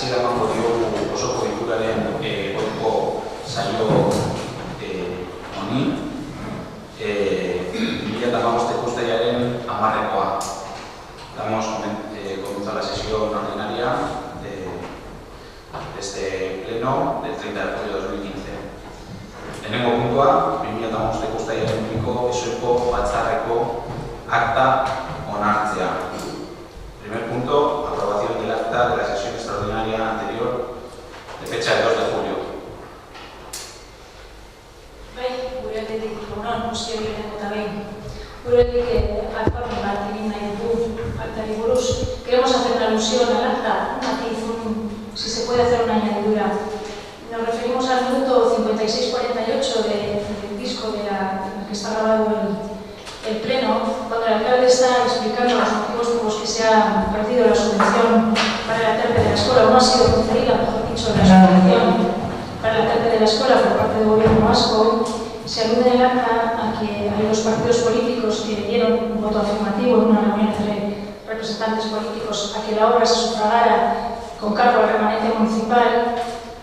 hasiera emango diogu osoko bilkuraren goiko saio honi. 2015 uztailaren 10-ekoa. Damos comienzo a la sesión ordinaria de este pleno del 30 de julio de 2015. Lehenengo puntua, 2015 uztailaren 2ko esoiko batzarreko acta onartzea. Primer punto, aprobación del acta de la sesión extraordinaria anterior de fecha del 2 de julio. Queremos hacer una alusión al acta, si se puede hacer una añadidura. Nos referimos al minuto 56-48 del disco en el que está grabado el pleno, cuando el alcalde está explicando los motivos por los que se ha perdido la subvención para el aterpe de la escuela, o no ha sido concedida, mejor dicho, la subvención para el aterpe de la escuela por parte del gobierno vasco. Se alude en el acta a que hay dos partidos políticos que dieron un voto afirmativo en una reunión entre representantes políticos a que la obra se sufragara con cargo al remanente municipal,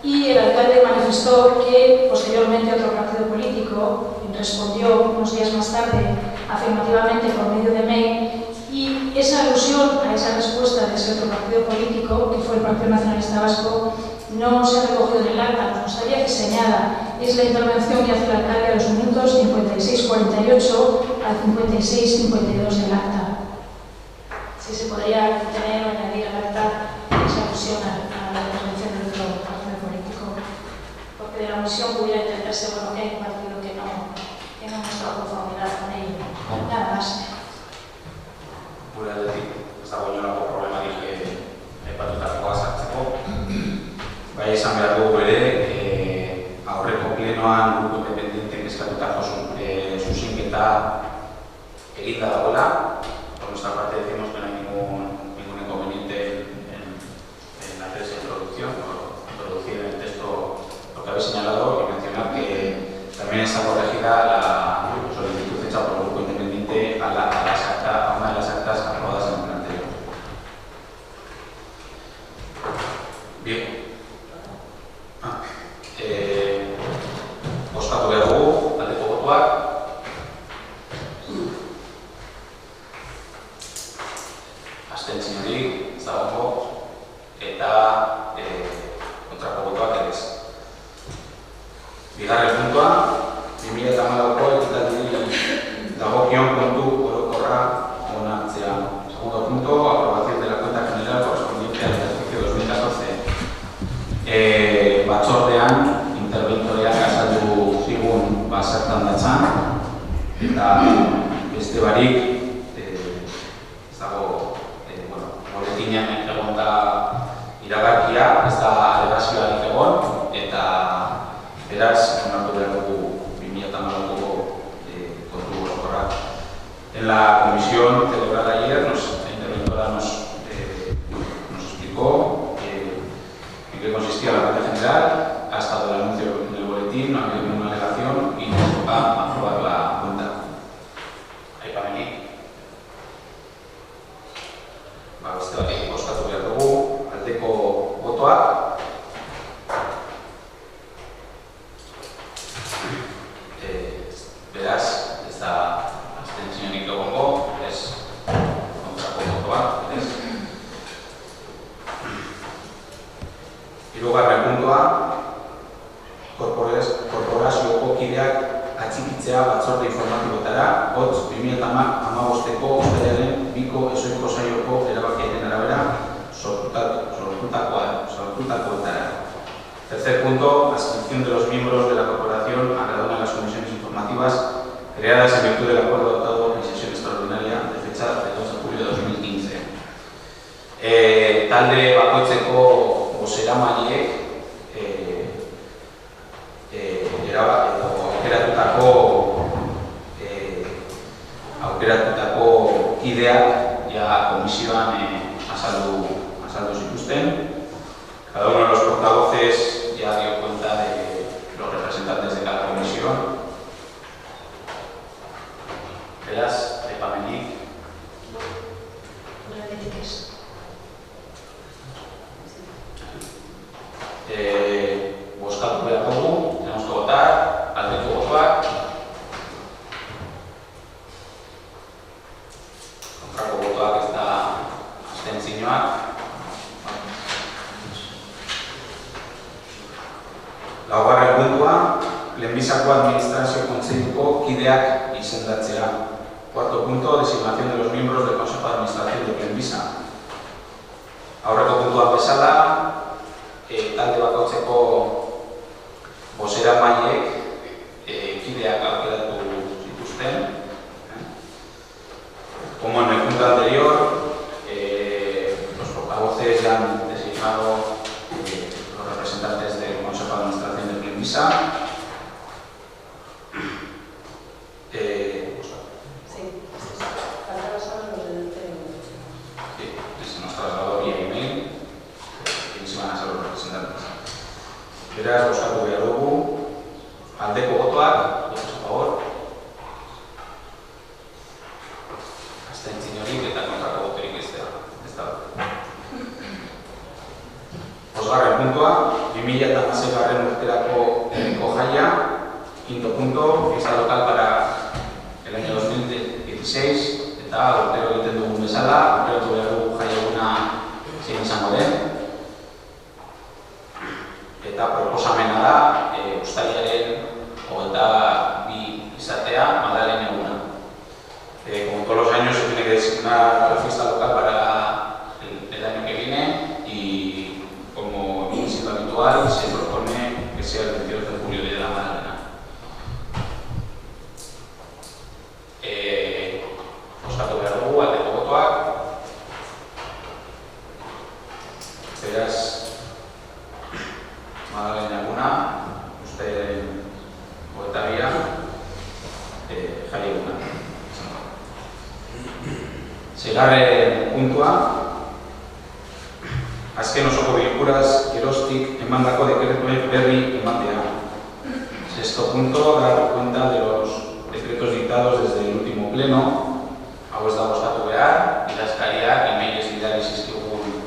y el alcalde manifestó que posteriormente otro partido político respondió unos días más tarde afirmativamente por medio de mail, y esa alusión a esa respuesta de ese otro partido político, que fue el Partido Nacionalista Vasco, no se ha recogido en el acta. Nos gustaría que se añada. Es la intervención que hace el alcalde a los minutos 56-48 al 56-52 del acta. Si se podría tener o añadir al acta esa alusión a la intervención del otro partido político, porque de la omisión pudiera entenderse que hay un partido que no muestra conformidad con ello. Nada más. Gure aldetik, ez dago inolako problemarik aipatutakoa sartzeko. Bai, esan behar dugu ere, aurreko plenoan grupo independientek eskatutako zuzenketa eginda dagoela. Por nuestra parte decimos que no hay ningún inconveniente en hacer esa introducción, o introducir en el texto lo que habéis señalado, y mencionar que también está corregida la solicitud hecha por el grupo independiente a una de las actas aprobadas en el plan anterior. Bien. Bozkatu behar dugu, aldeko botoak. Abstentziorik ez dago, eta kontrako botoak ere ez. Bigarren puntua, 2014ko ekitaldiei dagokion kontu orokorra onartzea. Segundo punto, aprobación de la cuenta general correspondiente al ejercicio 2014. Batzordean, interventoreak azaldu zigun zertan datzan, eta beste barik, ez dago, boletinean egon da iragarkia, ez da alegazioarik egon, eta beraz, onartu behar dugu 2014ko kontu orokorra. En la comisión celebrada ayer, la interventora nos explicó en qué consistía la cuenta general. Ha estado el anuncio en el boletín, no ha habido ninguna alegación y nos toca aprobar la cuenta. Ahí para venir. Beste batekin bozkatu behar dugu, aldeko botoak. Beraz, ez da abstentziorik egongo, ez kontrako botoak, ez. Hirugarren puntua, korporazioko kideak atxikitzea batzorde informatibotara, hotz 2015ko uztailaren 2ko esoiko saioko erabakiaren arabera sortutakoetara. Tercer punto, adscripción de los miembros de la corporación a cada una de las comisiones informativas creadas en virtud del acuerdo adoptado en sesión extraordinaria de fecha del 2 de julio de 2015. Talde bakoitzeko bozeramaileek aukeratutako kideak komisioan azaldu zituzten. Cada uno de los portavoces ya dio cuenta de los representantes de cada comisión. Beraz, aipamenik. Abstentzioak. Laugarren puntua, Lehenbizako Administrazio Kontseiluko kideak izendatzea. Cuarto punto, designación de los miembros del Consejo de Administración de Lehenbiza. Aurreko puntua bezala, talde bakoitzeko bozeramaileek kideak aukeratu zituzten. Como en el punto anterior, los portavoces ya han designado los representantes del Consejo de Administración de Lehenbiza. Beraz, bozkatu behar dugu, aldeko botoak, votos a favor, abstentziorik eta kontrako botorik ez da. Bosgarren puntua, 2016 urterako herriko jaia. Quinto punto, fiesta local para el año 2016 eta urtero egiten dugun bezala, urtero behar dugu jaia eguna zein izango den. Eta proposamena da, uztailaren 22 izatea, Madalen eguna. Como todos los años se tiene que designar la fiesta local para el año que viene y como viene siendo habitual se propone que sea el 28 de julio, Día de la Madalena. Bozkatu behar dugu, aldeko botoak. Beraz, Madalena eguna, uste goetabia, jai eguna. Seigarren puntua, azken osoko bilkuraz geroztik emandako dekretuek berri ematea. Sexto punto, dar cuenta de los decretos dictados desde el último pleno. Hau ez da bozkatu behar, idazkariak, emailez bidali zizkigun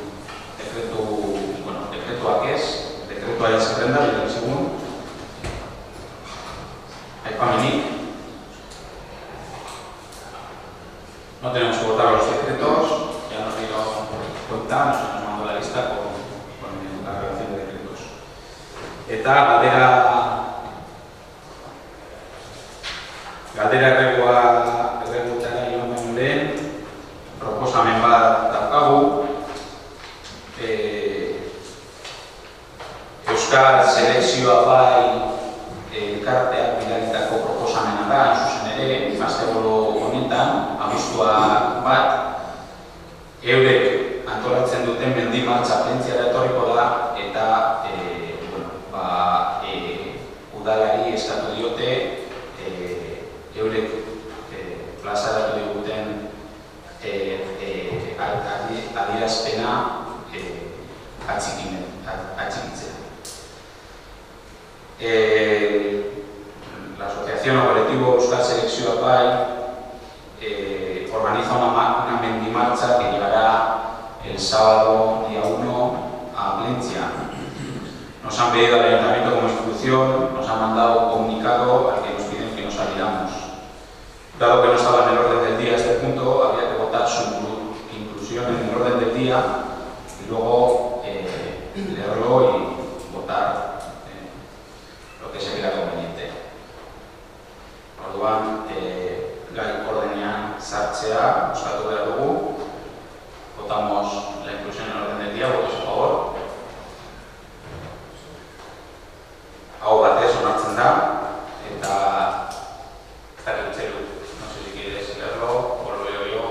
dekretuak ez, dekretuaren zerrenda, bidali zigun. Aipamenik. No tenemos que votar los decretos, ya nos dieron cuenta, nos mandó la lista con la relación de decretos. Eta galdera erregutara joan baino lehen, proposamen bat daukagu. Euskal Selekzioa bai elkarteak bidalitako proposamena da, zuzen ere, asteguru honetan, abuztua bat, eurek antolatzen duten mendimartza plentziara etorriko da, eta udalari eskatu diote eurek plazaratu diguten adierazpena atxikitzea. La asociación o colectivo Euskal Selekzioa bai organiza una mendimarcha que llegará el sábado día 1 a Plencia. Nos han pedido al ayuntamiento como institución, nos han mandado un comunicado al que nos piden que nos adhiramos. Dado que no estaba en el orden del día este punto, había que votar su inclusión en el orden del día y luego leerlo y votar lo que se crea conveniente. Orduan, gai ordenean sartzea, bozkatu behar dugu. Votamos la inclusión en el orden del día, votos a favor. Hau batez onartzen da, eta Txelu, no sé si quieres leerlo o lo leo yo,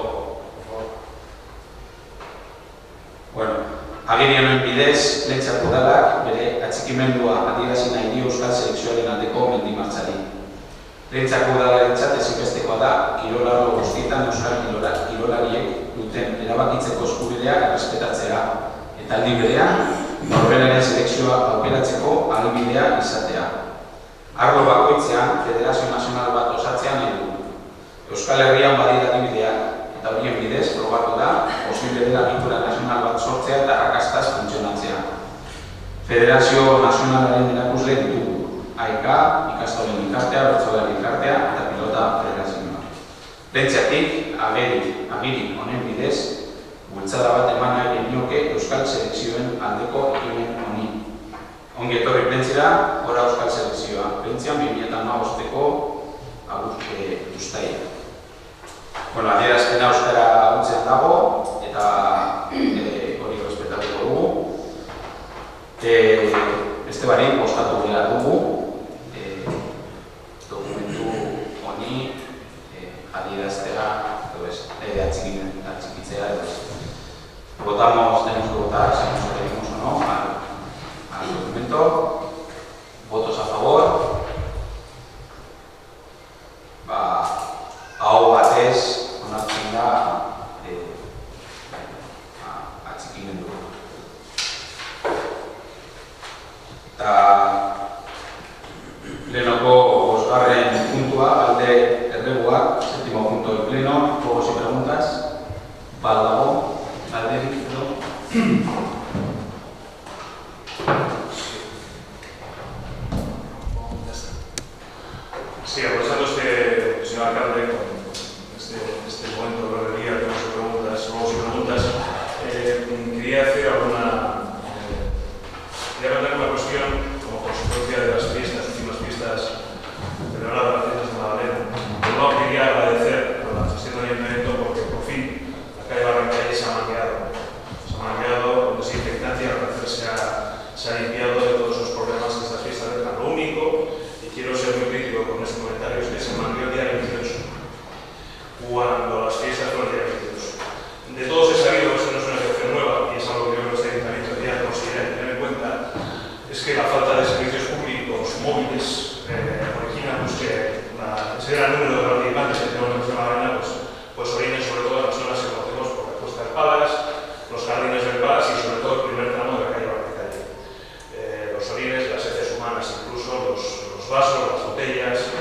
por favor. Bueno, agiri honen bidez, Letxako udalak bere atxikimendua adierazi nahi dio Euskal Selekzioaren aldeko mendimartzari. Letxako udalarentzat ezinbestekoa da, kirolarlo guztietan euskal kirolariek duten erabakitzeko eskubidea errespetatzea, eta aldi berean, norberaren selekzioa aukeratzeko ahalbidea izatea. Arlo bakoitzean, Federazio Nazional bat osatzea nahi du. Euskal Herrian badira adibideak, eta horien bidez probatu da, posible dela egitura nazional bat sortzea eta arrakastaz funtzionatzea. Federazio Nazionalaren erakusle ditugu. AIK, ikastolen elkartea, bertsolari elkartea eta pilota federazioa. Lentziatik, agiri honen bidez, bultzada bat euskal selekzioen aldeko ekimen honi. Ongi etorri prentzira, Ora Euskal Selekzioa. Prentzian 2015ko uztaia. Bueno, adierazpena euskara hutsean dago, eta hori respetatuko dugu. Beste barik, postatu behar dugu, dokumentu honi adieraztea, atxikitzea, votamos, tenemos que votar, si nos adherimos o no al documento. Votos a favor. Aho batez onartzen da atxikimendu. Eta plenoko 5. puntua, alde erreguak, 7. punto del pleno, juegos y preguntas. Badago, alderik edo. Sí, aprovechando señor alcalde, con este momento de ordería, tenemos preguntas, juegos y preguntas, quería hacer quería plantear una cuestión como consecuencia de las últimas fiestas celebradas, las fiestas de Magdalena. Por un lado, quería agradecer a la gestión del ayuntamiento porque por fin la calle Barrancalle se ha manqueado, desinfectante y al parecer se ha limpiado de todos los problemas que estas fiestas dejan. Lo único, y quiero ser muy crítico con este comentario, es que se manqueó el día 28, cuando las fiestas fueron el día 22. De todos he sabido, esto no es una excepción nueva, y es algo que yo creo que este ayuntamiento debería considerar y tener en cuenta, es que la falta de servicios públicos móviles origina pues, que ese gran número de participantes que tenemos en Magdalena pues orinen sobre todo en las zonas que conocemos por la Costa del Palas, los jardines del Palas y sobre todo el primer tramo de la calle Barrancalle. Los orines, las heces humanas, incluso los vasos, las botellas,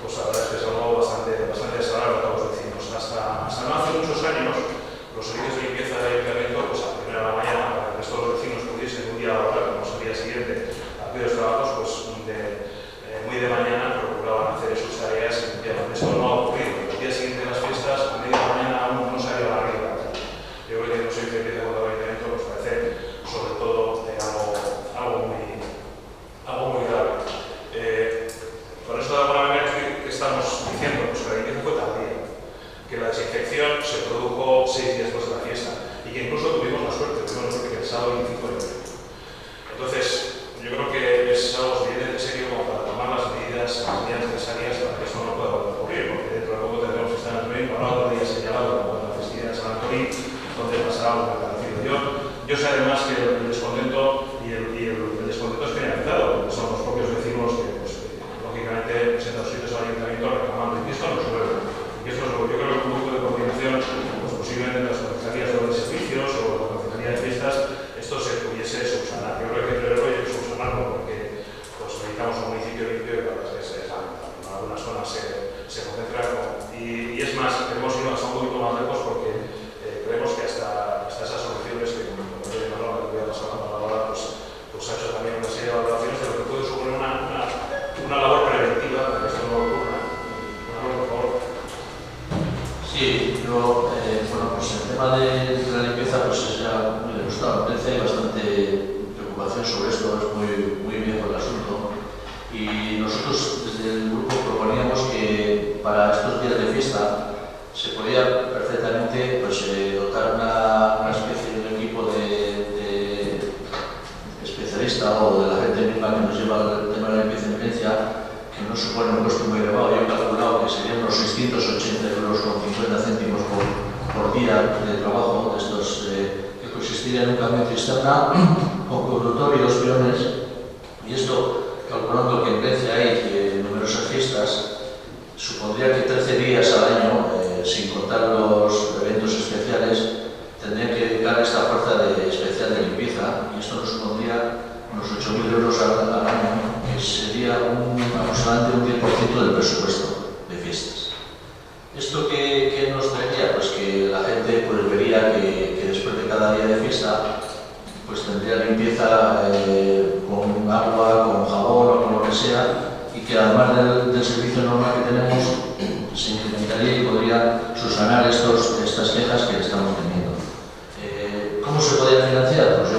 pues la verdad es que es algo bastante desagradable para los vecinos. Hasta no hace muchos años, los servicios de limpieza del ayuntamiento, pues a primera de la mañana, para que el resto de los vecinos pudiesen un día laboral, como es el día siguiente, a pie de los trabajos, pues muy de mañana procuraban hacer sus tareas y limpiaban. Esto no ha ocurrido. El día siguiente de las fiestas, a media mañana aún no salió a la regla. Yo creo que no soy feliz de cuando el ayuntamiento nos parece, sobre todo, algo muy grave. Con esto de alguna manera, ¿qué estamos diciendo? Pues que la limpieza fue tardía, que la desinfección se produjo 6 días después de la fiesta y que incluso tuvimos la suerte que el sábado 25 de enero. Entonces, yo creo que es algo suficientemente serio como para tomar las medidas necesarias para que esto no pueda ocurrir, porque dentro de poco tendremos que estar en Antolín para otro día señalado como la festividad de San Antolín, donde pasará algo muy parecido. Yo sé además que el descontento el descontento es generalizado, porque son los propios vecinos que lógicamente presentan sus sitios al ayuntamiento reclamando y esto no es nuevo. Y esto es lo que yo creo que un grupo de coordinación, pues posiblemente en las concejalías de servicios o la concejalía de fiestas, esto se pudiese subsanar. Yo creo que primero hay que subsanarlo porque pues, necesitamos un municipio limpio y para que en algunas zonas se concentra. Y es más, queremos ir hasta un poquito más lejos porque creemos que hasta esas soluciones que como yo he llamado, que voy a pasar la palabra, pues ha hecho también una serie de valoraciones de lo que puede suponer una labor preventiva para que esto no ocurra. Por favor. Sí, yo, bueno, pues el tema de la limpieza, pues ya me gusta, me parece bastante preocupación sobre esto, es muy viejo el asunto. Y nosotros desde el grupo proponíamos que para estos días de fiesta se podía perfectamente pues, dotar una especie de equipo de especialista o de la gente misma que nos lleva el tema de la limpieza en Valencia, que no supone un costo muy elevado. Yo he calculado que serían unos 680 euros con 50 céntimos por día de trabajo de estos que consistiría en un camión cisterna con conductor y 2 peones. Y esto, calculando que en Valencia hay numerosas fiestas, supondría que 13 días al año, sin contar los eventos especiales, tendrían que dedicar esta fuerza especial de limpieza, y esto nos supondría unos 8.000 euros al año, que sería aproximadamente un 10% del presupuesto de fiestas. ¿Esto qué nos traería? Pues que la gente pues, vería que después de cada día de fiesta pues tendría limpieza con agua, con jabón o con lo que sea, y que además del servicio normal que tenemos se incrementaría y podría subsanar estas quejas que estamos teniendo. ¿Cómo se podría financiar? Pues yo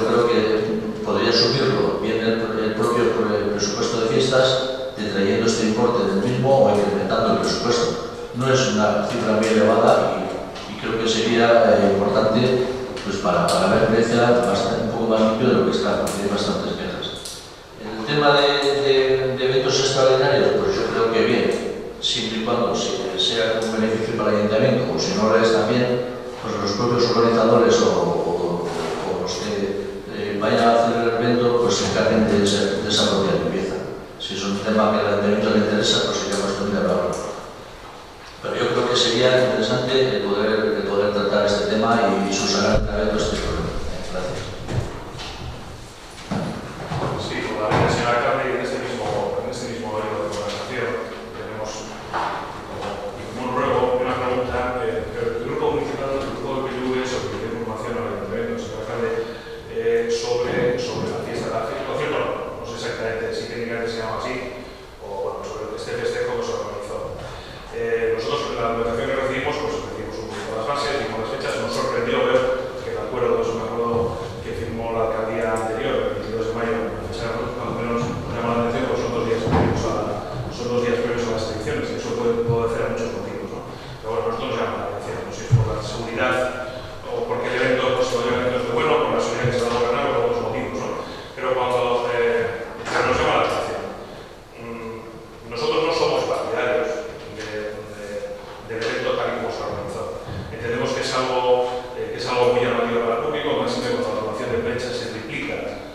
importe del mismo o incrementando el presupuesto. No es una cifra muy elevada y creo que sería importante pues, para ver Grecia un poco más limpio de lo que está, porque hay bastantes quejas. En el tema de eventos extraordinarios, pues yo creo que bien, siempre y cuando sea un beneficio para el ayuntamiento, o si no lo es también, pues los propios organizadores o los que vayan a hacer el evento, pues se encarguen de esa propia limpieza. Si es un tema que al ayuntamiento le interesa, pues sería cuestión de hablarlo. Pero yo creo que sería interesante el poder tratar este tema y subsanar este problema. Gracias. Sí, con la ley del señor alcalde, en este mismo horario de conversación tenemos como un ruego y una pregunta. El grupo municipal, el grupo del PNV, solicitó información al ayuntamiento, señor alcalde, sobre la fiesta de la fe. Por cierto, no sé exactamente si técnicamente se llama así, o bueno, sobre este festejo que se organizó. Nosotros en la documentación que recibimos, pues recibimos un poco las bases y con las fechas. Nos sorprendió ver que el acuerdo es un acuerdo que firmó la alcaldía anterior, el 22 de mayo, más o menos nos llama la atención, pues son 2 días previos a las elecciones, y eso puede obedecer a muchos motivos, ¿no? Pero bueno, nosotros nos llama la atención, no sé si es por la seguridad o porque el evento, pues obviamente no es muy bueno, por la seguridad que se va a gobernar o por otros motivos, ¿no? Pero nos llama la atención. Nosotros no somos partidarios del evento tal y como se ha organizado. Entendemos que es algo muy llamativo para el público, más siempre con la donación de prensa se triplica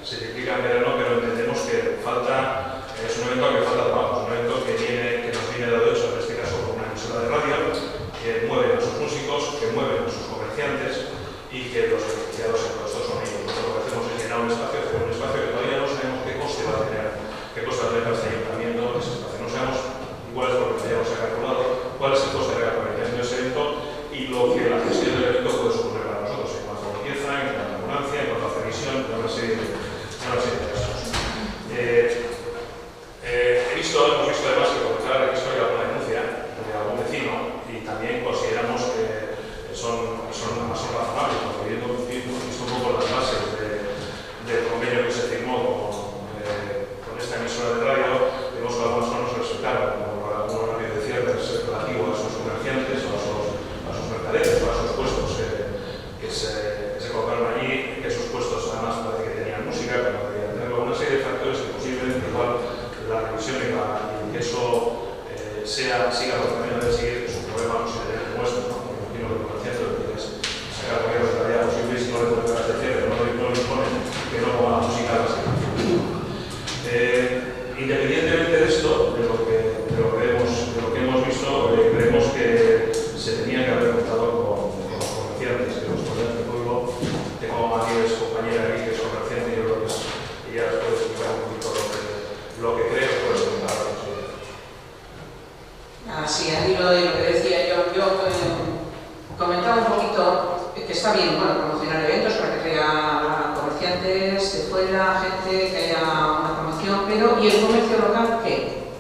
en verano, pero entendemos que es un evento que falta trabajo, es un evento que nos viene dado hecho, en este caso con una emisora de radio, que mueve a sus músicos, que mueve a sus comerciantes y que los beneficiados en todos estos son ellos. Nosotros lo que hacemos es llenar un espacio que todavía no sabemos qué coste va a tener para este ayuntamiento, ese espacio. No sabemos igual es lo que hayamos calculado, cuál es el coste de la organización de ese evento y lo que la gestión del evento puede suponer para nosotros en cuanto a limpieza, en cuanto a ambulancia, en cuanto a televisión, en una serie de casos. Hemos visto además que comenzar a registro hay alguna denuncia de algún vecino y también consideramos que son razonables, porque hemos visto un poco las bases del convenio que se firmó con esta emisora de radio, vemos que algunos no nos respetaron, como algunos horarios de cierres relativo a sus comerciantes o a sus mercaderes o a sus puestos que se colocaron allí, que esos puestos además parece que tenían música, que no debían tenerlo, una serie de factores que posiblemente igual la revisión y que eso siga por el camino de seguir es un problema considerable nuestro, ¿no? Porque imagino que el comerciante lo que quiere es sacar la mayor realidad posible y si no le puede pegar de cierre, no lo imponen, que no ponga la música a la independientemente de esto, de lo que hemos visto, creemos que se tenía que haber contado con los comerciantes, que los comerciantes del pueblo. Tengo a Nieves, compañera aquí, que es comerciante, y yo creo que ella puede explicar un poquito lo que creo que puede contar. Sí, al hilo de lo que decía yo comentaba un poquito que está bien, bueno, promocionar eventos para que traiga comerciantes de fuera, gente, que haya una promoción, pero ¿y el comercio local qué?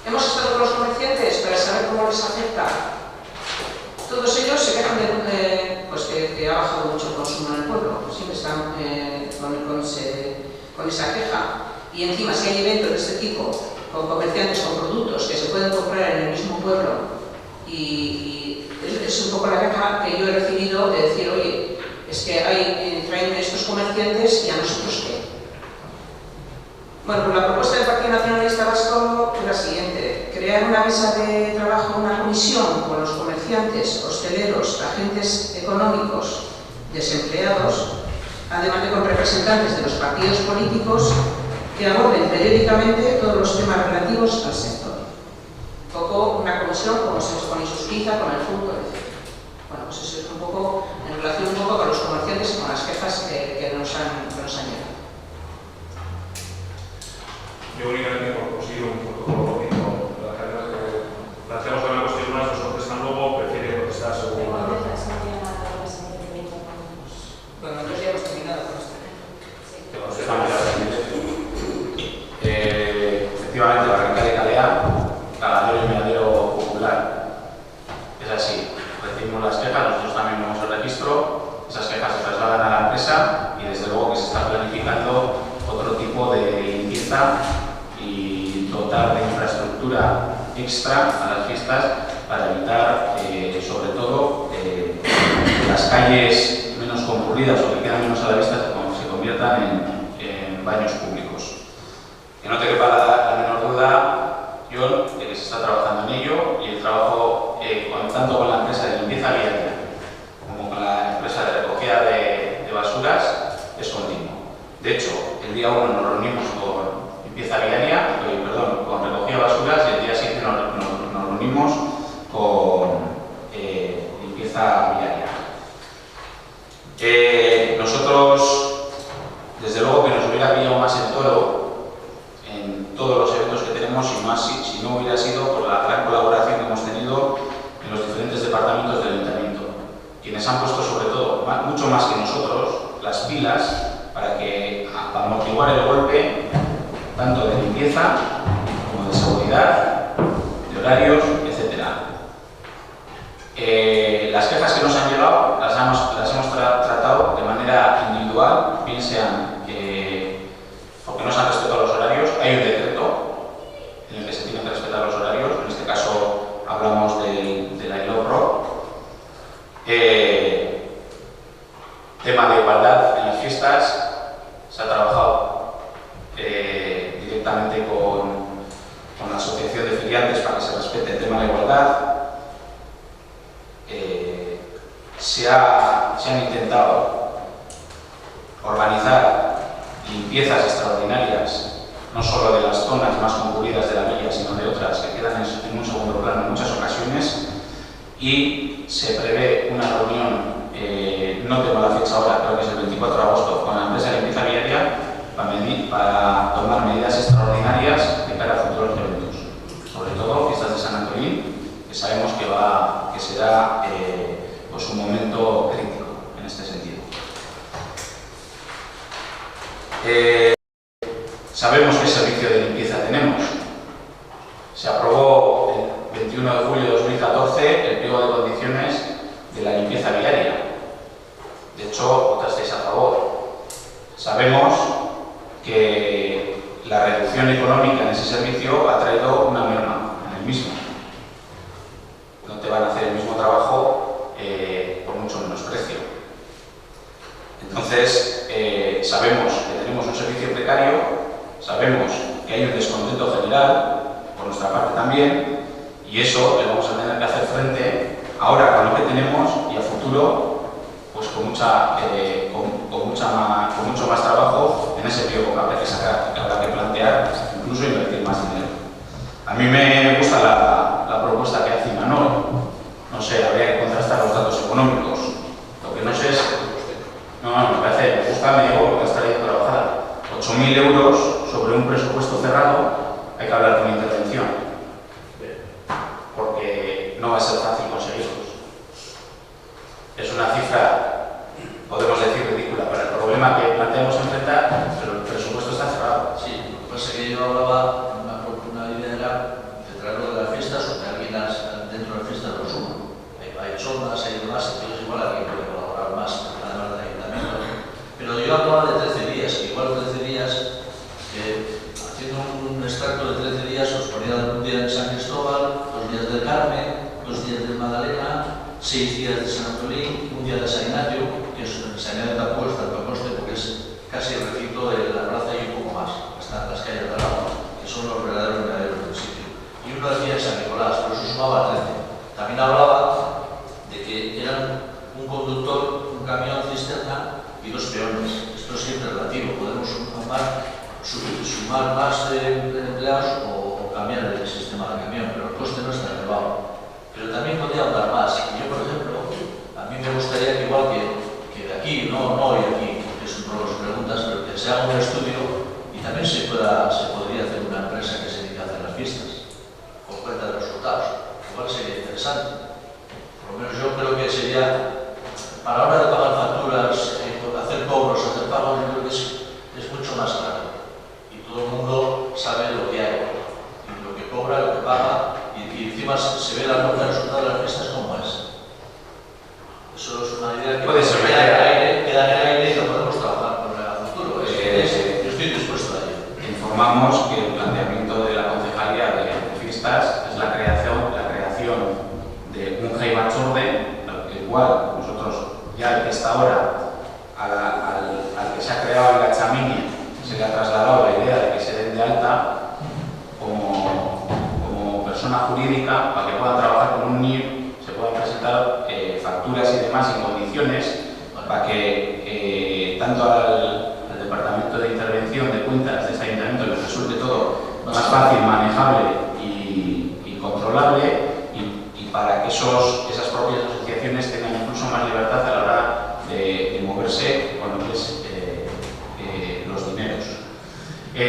Hemos estado con los comerciantes para saber cómo les afecta. Todos ellos se quejan pues que ha bajado mucho el consumo en el pueblo, siempre están con esa queja. Y encima, si hay eventos de este tipo, con comerciantes, con productos que se pueden comprar en el mismo pueblo, y es un poco la queja que yo he recibido de decir, oye, es que traen estos comerciantes y a nosotros qué. Bueno, pues la propuesta del Partido Nacionalista Vasco es la siguiente: crear una mesa de trabajo, una comisión con los comerciantes, hosteleros, agentes económicos, desempleados, además de con representantes de los partidos políticos, que aborden periódicamente todos los temas relativos al sector. Un poco una comisión como se expone suscrita con el fútbol, etc. Bueno, pues eso es un poco en relación un poco con los comerciantes y con las quejas que nos han llegado. Yo únicamente por conseguir un protocolo lógico, la cadena que planteamos una cuestión más, nos contestan luego, prefiere contestar según la... Bueno, entonces ya hemos terminado con esto. Efectivamente, Barranca de Calea, ganadero y meadero popular. Es así, recibimos las quejas, nosotros también vemos el registro, esas quejas se trasladan a la empresa y desde luego que se está planificando otro tipo de limpieza y dotar de extra a las fiestas para evitar, sobre todo, que las calles menos concurridas o que quedan menos a la vista se conviertan en baños públicos. Que no te quepa la menor duda, John, de que se está trabajando en ello, y el trabajo tanto con la empresa de limpieza viaria como con la empresa de recogida de basuras es continuo. De hecho, el día 1 nos reunimos con limpieza viaria, con recogida de basuras, y el día 7 nos reunimos con limpieza viaria. Nosotros, desde luego que nos hubiera pillado más el toro en todos los eventos que tenemos, y más si no hubiera sido por la gran colaboración que hemos tenido en los diferentes departamentos del ayuntamiento, quienes han puesto sobre todo, mucho más que nosotros, las pilas para amortiguar el golpe tanto de limpieza como de seguridad, de horarios, etc. Las quejas que nos han llegado las hemos tratado de manera individual, bien sean porque no se han respetado los horarios. Hay un decreto en el que se tienen que respetar los horarios, en este caso hablamos de la ILOPRO. Tema de igualdad en las fiestas, se ha trabajado directamente con la Asociación de Feriantes para que se respete el tema de la igualdad. Se han intentado organizar limpiezas extraordinarias, no solo de las zonas más concurridas de la villa, sino de otras que quedan en un segundo plano en muchas ocasiones, y se prevé una reunión, no tengo la fecha ahora, creo que es el 24 de agosto, con la empresa de limpieza viaria para tomar medidas extraordinarias de cara a futuros eventos, sobre todo fiestas de San Antolín, que sabemos que será pues un momento crítico en este sentido. Sabemos qué servicio de limpieza tenemos. Se aprobó el 21 de julio de 2014 el pliego de condiciones de la limpieza viaria. De hecho, votasteis a favor. Sabemos que la reducción económica en ese servicio ha traído una merma en el mismo. No te van a hacer el mismo trabajo por mucho menos precio. Entonces, sabemos que tenemos un servicio precario, sabemos que hay un descontento general, por nuestra parte también, y eso le vamos a tener que hacer frente ahora con lo que tenemos y a futuro pues con mucho más trabajo en ese pliego que habrá que sacar, que habrá que plantear, incluso invertir más dinero. A mí me gusta la propuesta que hace Imanol. No sé, habría que contrastar los datos económicos. Lo que no sé es... me gusta, me digo, porque está ahí trabajada. 8.000 euros sobre un presupuesto cerrado, hay que hablar con intervención. Porque no va a ser fácil conseguirlos. Es una cifra, podemos decir, ridícula para el problema que planteamos enfrentar, pero el presupuesto está cerrado. Sí, lo que pasa es que yo hablaba, una idea era de traerlo de las fiestas o de alguien dentro de las fiestas lo suma. Hay zonas, hay demás, entonces igual alguien puede colaborar más, además del ayuntamiento. Pero yo hablaba de 13 días, que igual 13 días, haciendo un extracto de 13 días, os ponía un día en San Cristóbal, 2 días del Carmen, 2 días de Magdalena, 6 días de San Antolín, un día de San Ignacio, que San Ignacio tampoco es tanto coste porque es casi el recinto de la plaza y un poco más, están las calles de al lado, que son los verdaderos del sitio. Y uno decía en San Nicolás, por eso sumaba 13. También hablaba de que eran un conductor, un camión cisterna y 2 peones. Esto es siempre relativo, podemos sumar más empleados o cambiar el sistema de camión, pero el coste no es tan elevado. Pero también podría hablar más. Yo, por ejemplo, a mí me gustaría que igual que de aquí, no hoy aquí, porque es un poco las preguntas, pero que se haga un estudio y también se podría hacer una empresa que se dedica a hacer las fiestas, con cuenta de resultados. Igual sería interesante. Por lo menos yo creo que sería, para la hora de pagar facturas, hacer cobros, hacer pagos, yo creo que es mucho más claro. Y todo el mundo sabe lo que hay, y lo que cobra, lo que paga, y encima se ve la nota de resultado de las fiestas como es. Eso es una idea que puede ser queda en el aire y lo podemos trabajar con el futuro. Yo estoy dispuesto a ello. Informamos que el planteamiento de la concejalía de fiestas es la creación hasta ahora al que se ha creado en Gatxamini se le ha trasladado la idea de que se den de alta como persona jurídica para que puedan trabajar con un NIR, se puedan presentar facturas y demás en condiciones para que tanto al Departamento de Intervención de Cuentas de este Ayuntamiento les resulte todo más fácil, manejable y controlable, y para que esas propias asociaciones tengan incluso más libertad a la hora de moverse con lo que es los dineros.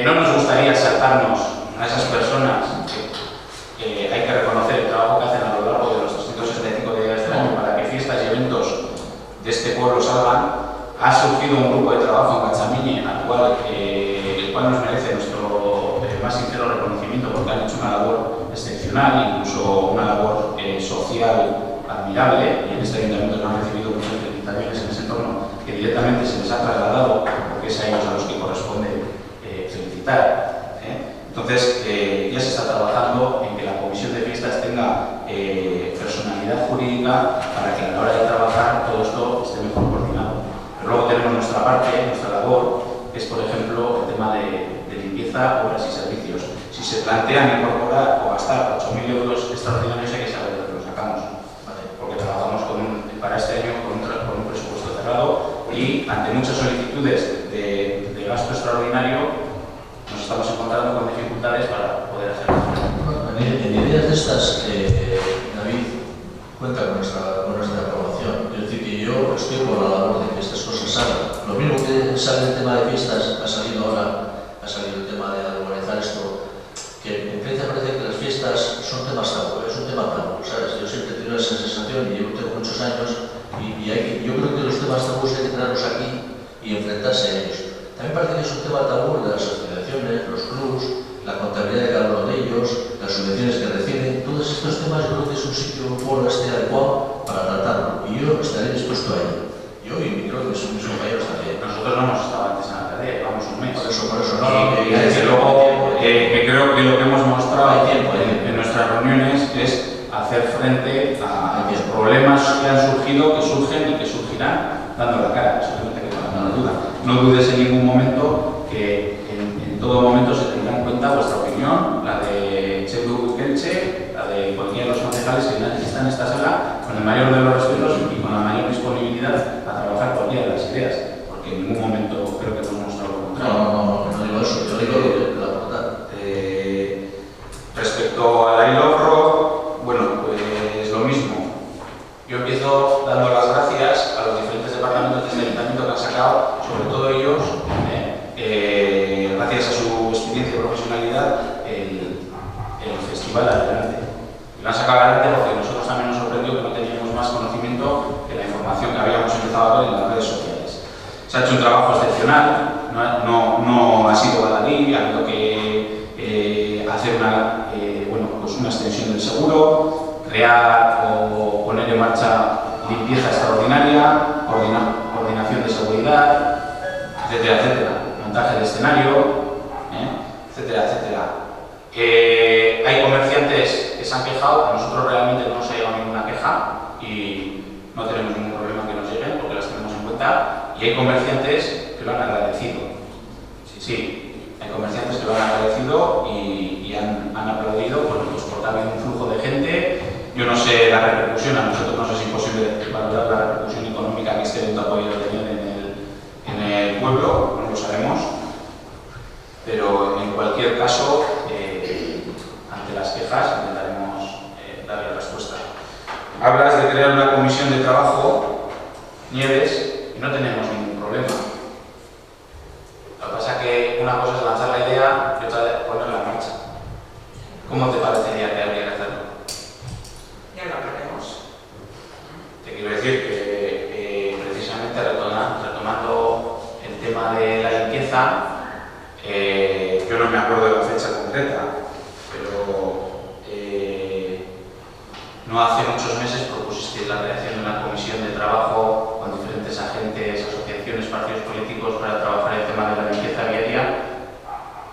No nos gustaría saltarnos a esas personas que hay que reconocer el trabajo que hacen a lo largo de los 365 días del año para que fiestas y eventos de este pueblo salgan. Ha surgido un grupo de trabajo en Gatxamini, el cual nos merece nuestro más sincero reconocimiento porque han hecho una labor excepcional, incluso una labor social admirable, y en este ayuntamiento no han recibido muchas felicitaciones en ese entorno que directamente se les ha trasladado porque es a ellos a los que corresponde felicitar. Entonces, ya se está trabajando en que la comisión de fiestas tenga personalidad jurídica para que a la hora de trabajar todo esto esté mejor coordinado. Pero luego tenemos nuestra parte, nuestra labor, que es, por ejemplo, el tema de limpieza, obras y servicios. Si se plantean incorporar o gastar 8.000 euros extraordinarios, hay que saber de dónde los sacamos. Porque trabajamos para este año con un presupuesto cerrado y ante muchas solicitudes de gasto extraordinario nos estamos encontrando con dificultades para poder hacerlo. En ideas de estas, David cuenta con nuestra aprobación. Es decir, que yo estoy por la labor de que estas cosas salgan. Lo mismo que sale el tema de fiestas, ha salido el tema de organizar esto, que en Grecia parece que las fiestas son temas tabú, es un tema tabú, ¿sabes? Yo siempre he tenido esa sensación y yo tengo muchos años y yo creo que los temas tabús hay que traerlos aquí y enfrentarse a ellos. También parece que es un tema tabú de las asociaciones, los clubs, la contabilidad de cada uno de ellos, las subvenciones que reciben. Todos estos temas yo creo que es un sitio, un foro adecuado para tratarlo y yo estaré dispuesto a ello. Yo y creo que mis compañeros también. Nosotros no hemos estado antes en la tarea, llevamos un mes. Por eso no. Y desde luego creo que lo que hemos mostrado en nuestras reuniones es hacer frente a los problemas que han surgido, que surgen y que surgirán dando la cara, simplemente que no la duda. No dudes en ningún momento que en todo momento se tendrá en cuenta vuestra opinión, la de Txedu Kelche, la de cualquiera de los concejales que están en esta sala, con el mayor de los respetos y con la mayor disponibilidad a trabajar cualquiera de las ideas, porque en ningún momento creo que nos hemos mostrado lo contrario. No digo eso, yo digo que la verdad. Respecto a la ILOFRO, bueno, pues lo mismo. Yo empiezo dando las gracias a los diferentes departamentos de este ayuntamiento que han sacado, sobre todo ellos, gracias a su experiencia y profesionalidad, el festival adelante. Y lo han sacado adelante porque nosotros también nos sorprendió que no teníamos más conocimiento que la información que habíamos empezado a ver en las redes sociales. Se ha hecho un trabajo excepcional, no ha sido baladí, ha habido que hacer una extensión del seguro, crear o poner en marcha limpieza extraordinaria, coordinación de seguridad, etcétera, etcétera, montaje de escenario, etcétera, etcétera. Hay comerciantes que se han quejado, a nosotros realmente no nos ha llegado ninguna queja y no tenemos ningún problema que nos lleguen porque las tenemos en cuenta, y hay comerciantes que lo han agradecido. Sí, hay comerciantes que lo han agradecido y han aplaudido pues porque ha habido un flujo de gente. Yo no sé la repercusión, a nosotros nos es imposible valorar la repercusión económica que este evento ha podido tener en el pueblo, no lo sabemos, pero en cualquier caso, ante las quejas intentaremos darle respuesta. Hablas de crear una comisión de trabajo, Nieves, y no tenemos ningún problema. Lo que pasa es que una cosa es lanzar la idea y otra es ponerla en marcha. ¿Cómo te parecería que habría que hacerlo? Ya lo haremos. Te quiero decir que precisamente retomando el tema de la limpieza, yo no me acuerdo de la fecha concreta, pero no hace muchos meses propusisteis la creación de una comisión de trabajo con diferentes agentes, asociaciones, partidos políticos para trabajar el tema de la limpieza viaria.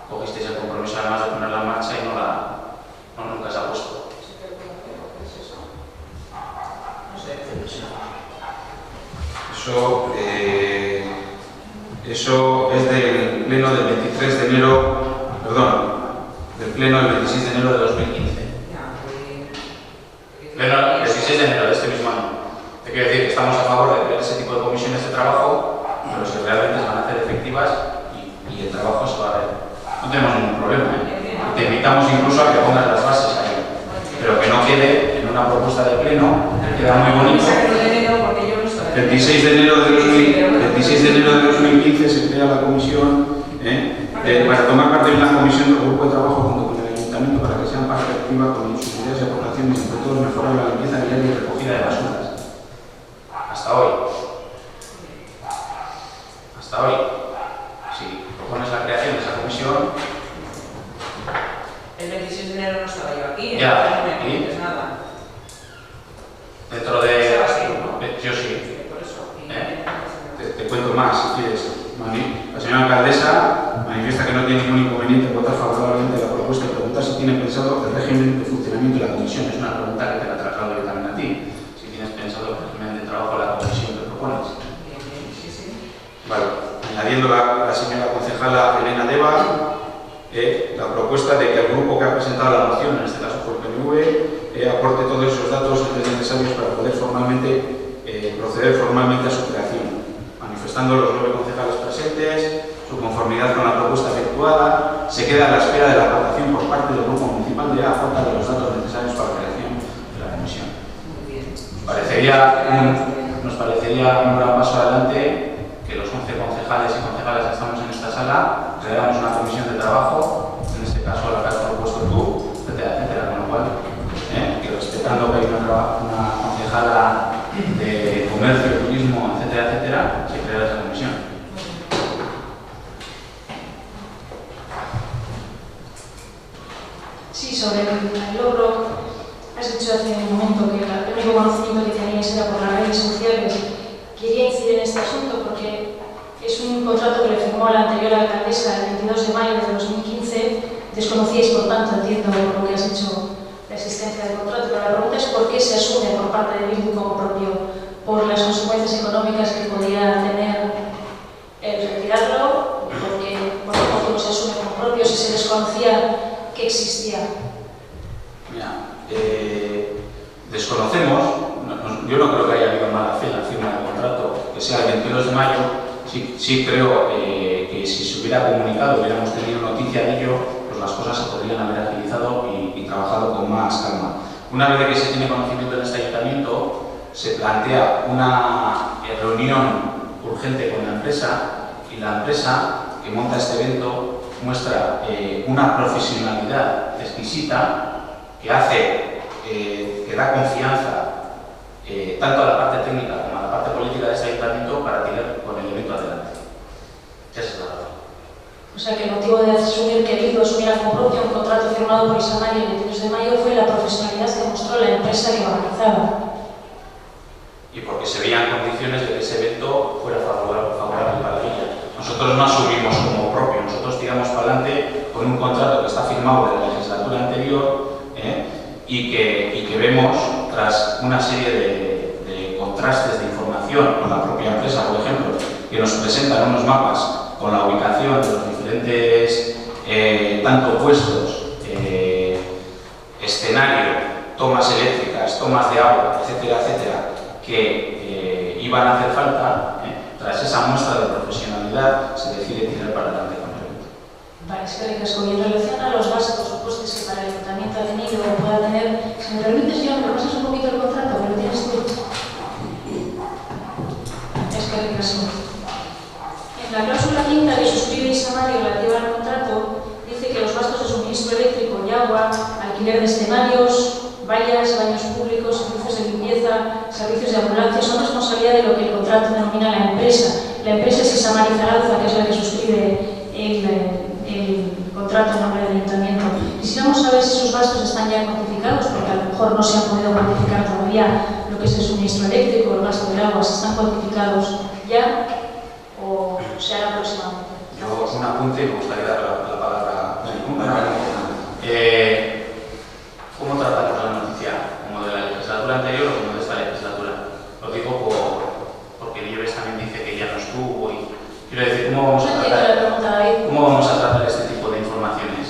Cogisteis el compromiso además de ponerla en marcha y nunca se ha puesto. No sé. Eso eso es del pleno del 23 de enero, perdón, del pleno del 26 de enero de 2015. Pleno del 16 de enero de este mismo año. Te quiero decir que estamos a favor de crear ese tipo de comisiones de trabajo, pero si realmente se van a hacer efectivas y el trabajo se va a ver. No tenemos ningún problema, ¿eh? Te invitamos incluso a que pongas las bases ahí, pero que no quede en una propuesta de pleno, que queda muy bonito. 26 de enero de 2015 se crea la comisión para tomar parte en la comisión del grupo de trabajo junto con el ayuntamiento para que sean parte activa con sus ideas y aportaciones y sobre todo mejorar la limpieza diaria y recogida de basuras. Hasta hoy. Hasta hoy. Si propones la creación de esa comisión. El 26 de enero no estaba yo aquí, Ya, no me dices nada. Dentro de. Yo sí. Te cuento más si quieres. La señora alcaldesa manifiesta que no tiene ningún inconveniente en votar favorablemente la propuesta y pregunta si tiene pensado el régimen de funcionamiento de la comisión. Es una pregunta que te la traslado yo también a ti. Si tienes pensado el régimen de trabajo de la comisión que propones. Vale. Añadiendo la señora concejala Elena Deva la propuesta de que el grupo que ha presentado la moción, en este caso por el PNV, aporte todos esos datos necesarios para poder proceder formalmente a su creación, manifestando los 9 concejales presentes su conformidad con la propuesta efectuada. Se queda a la espera de la aportación por parte del grupo municipal de falta de los datos necesarios para la creación de la comisión. Nos parecería un gran paso adelante que los 11 concejales y concejales que estamos en esta sala creáramos una comisión de trabajo, en este caso la que has propuesto tú, etcétera, etcétera, con lo cual, que respetando que hay una concejala de comercio, turismo, etcétera, etcétera, se crea esa comisión. Sí, sobre el logro, has dicho hace un momento que el único conocimiento que teníais era por las redes sociales. Quería incidir en este asunto porque es un contrato que le firmó a la anterior alcaldesa el 22 de mayo de 2015. Desconocíais, por tanto, entiendo por lo que has dicho, la existencia del contrato, pero la pregunta es por qué se asume por parte de Bildu como propio, por las consecuencias económicas que podía tener el retirarlo, porque por lo motivo se asume como propio si se desconocía que existía. Mira, desconocemos, yo no creo que haya habido mala fe en la firma del contrato, que sea el 22 de mayo, sí creo que si se hubiera comunicado, hubiéramos tenido noticia de ello, pues las cosas se podrían haber agilizado y trabajado con más calma. Una vez que se tiene conocimiento en este ayuntamiento, se plantea una reunión urgente con la empresa y la empresa que monta este evento muestra una profesionalidad exquisita que hace, que da confianza tanto a la parte técnica como a la parte política de este ayuntamiento para tirar con el evento adelante. Esa es la razón. O sea que el motivo de asumir que Bildu asumiera como propio un contrato firmado por Isamari el 22 de mayo fue la profesionalidad que mostró la empresa que organizaba. Y porque se veían condiciones de que ese evento fuera favorable para ella. Nosotros no asumimos como propio, nosotros tiramos para adelante con un contrato que está firmado de la legislatura anterior y que vemos, tras una serie de contrastes de información con la propia empresa, por ejemplo, que nos presentan unos mapas con la ubicación de los diferentes tanto puestos, escenario, tomas eléctricas, tomas de agua, etcétera, etcétera, que iban a hacer falta. Tras esa muestra de profesionalidad se decide tirar para adelante con el evento. Vale, es que en relación a los gastos o costes que para el ayuntamiento ha tenido o pueda tener, si me permites, yo me pasas un poquito el contrato, que lo tienes tú. Es que en la cláusula quinta que suscribe Isamari relativa al contrato, dice que los gastos de suministro eléctrico y agua, alquiler de escenarios, vallas, baños públicos, servicios de limpieza, servicios de ambulancia, son responsabilidad de lo que el contrato denomina la empresa. La empresa es Isamari Zarauza, que es la que suscribe el contrato en nombre del ayuntamiento. Quisiéramos saber si sus gastos están ya cuantificados, porque a lo mejor no se han podido cuantificar todavía lo que es el suministro eléctrico o el gasto del agua, si están cuantificados ya o se hará próximamente. Yo, un apunte, me gustaría dar la palabra. ¿Cómo tratamos la noticia? ¿Como de la legislatura anterior o como de esta legislatura? Lo digo porque Nieves también dice que subo y... Quiero decir, ¿cómo vamos a No entiendo la tratar, pregunta, David. cómo vamos a tratar este tipo de informaciones?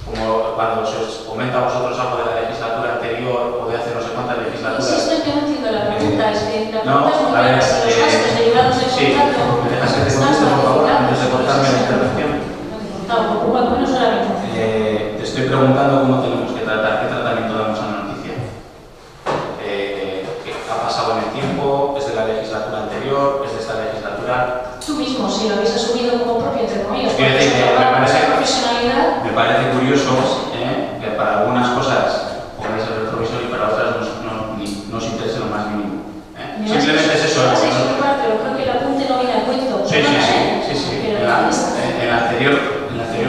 Como cuando se os comenta a vosotros algo de la legislatura anterior o de hace no sé cuántas legislaturas. Insisto en que no entiendo la pregunta, es que la No, pregunta es muy a ver, clara. Si los gastos derivados del sí, contrato ¿me dejas que te están conteste, por favor, cuantificados, antes de cortarme la intervención? No te he contado, por cuánto menos ahora mismo. Te estoy preguntando cómo tenemos que tratar, qué tratamiento damos a la noticia. ¿Qué ha pasado en el tiempo? ¿Es de la legislatura anterior? ¿Es de esta legislatura? Tú mismo, si lo habéis asumido como propio, entre comillas, Quiero porque decir que eso me va a parece- la profesionalidad. Me parece curioso que para algunas cosas pongáis el retrovisor y para otras no os interese lo más mínimo. Simplemente es eso. Vas a disculpar, pero creo que el apunte no viene a cuento. Sí. Pero En la anterior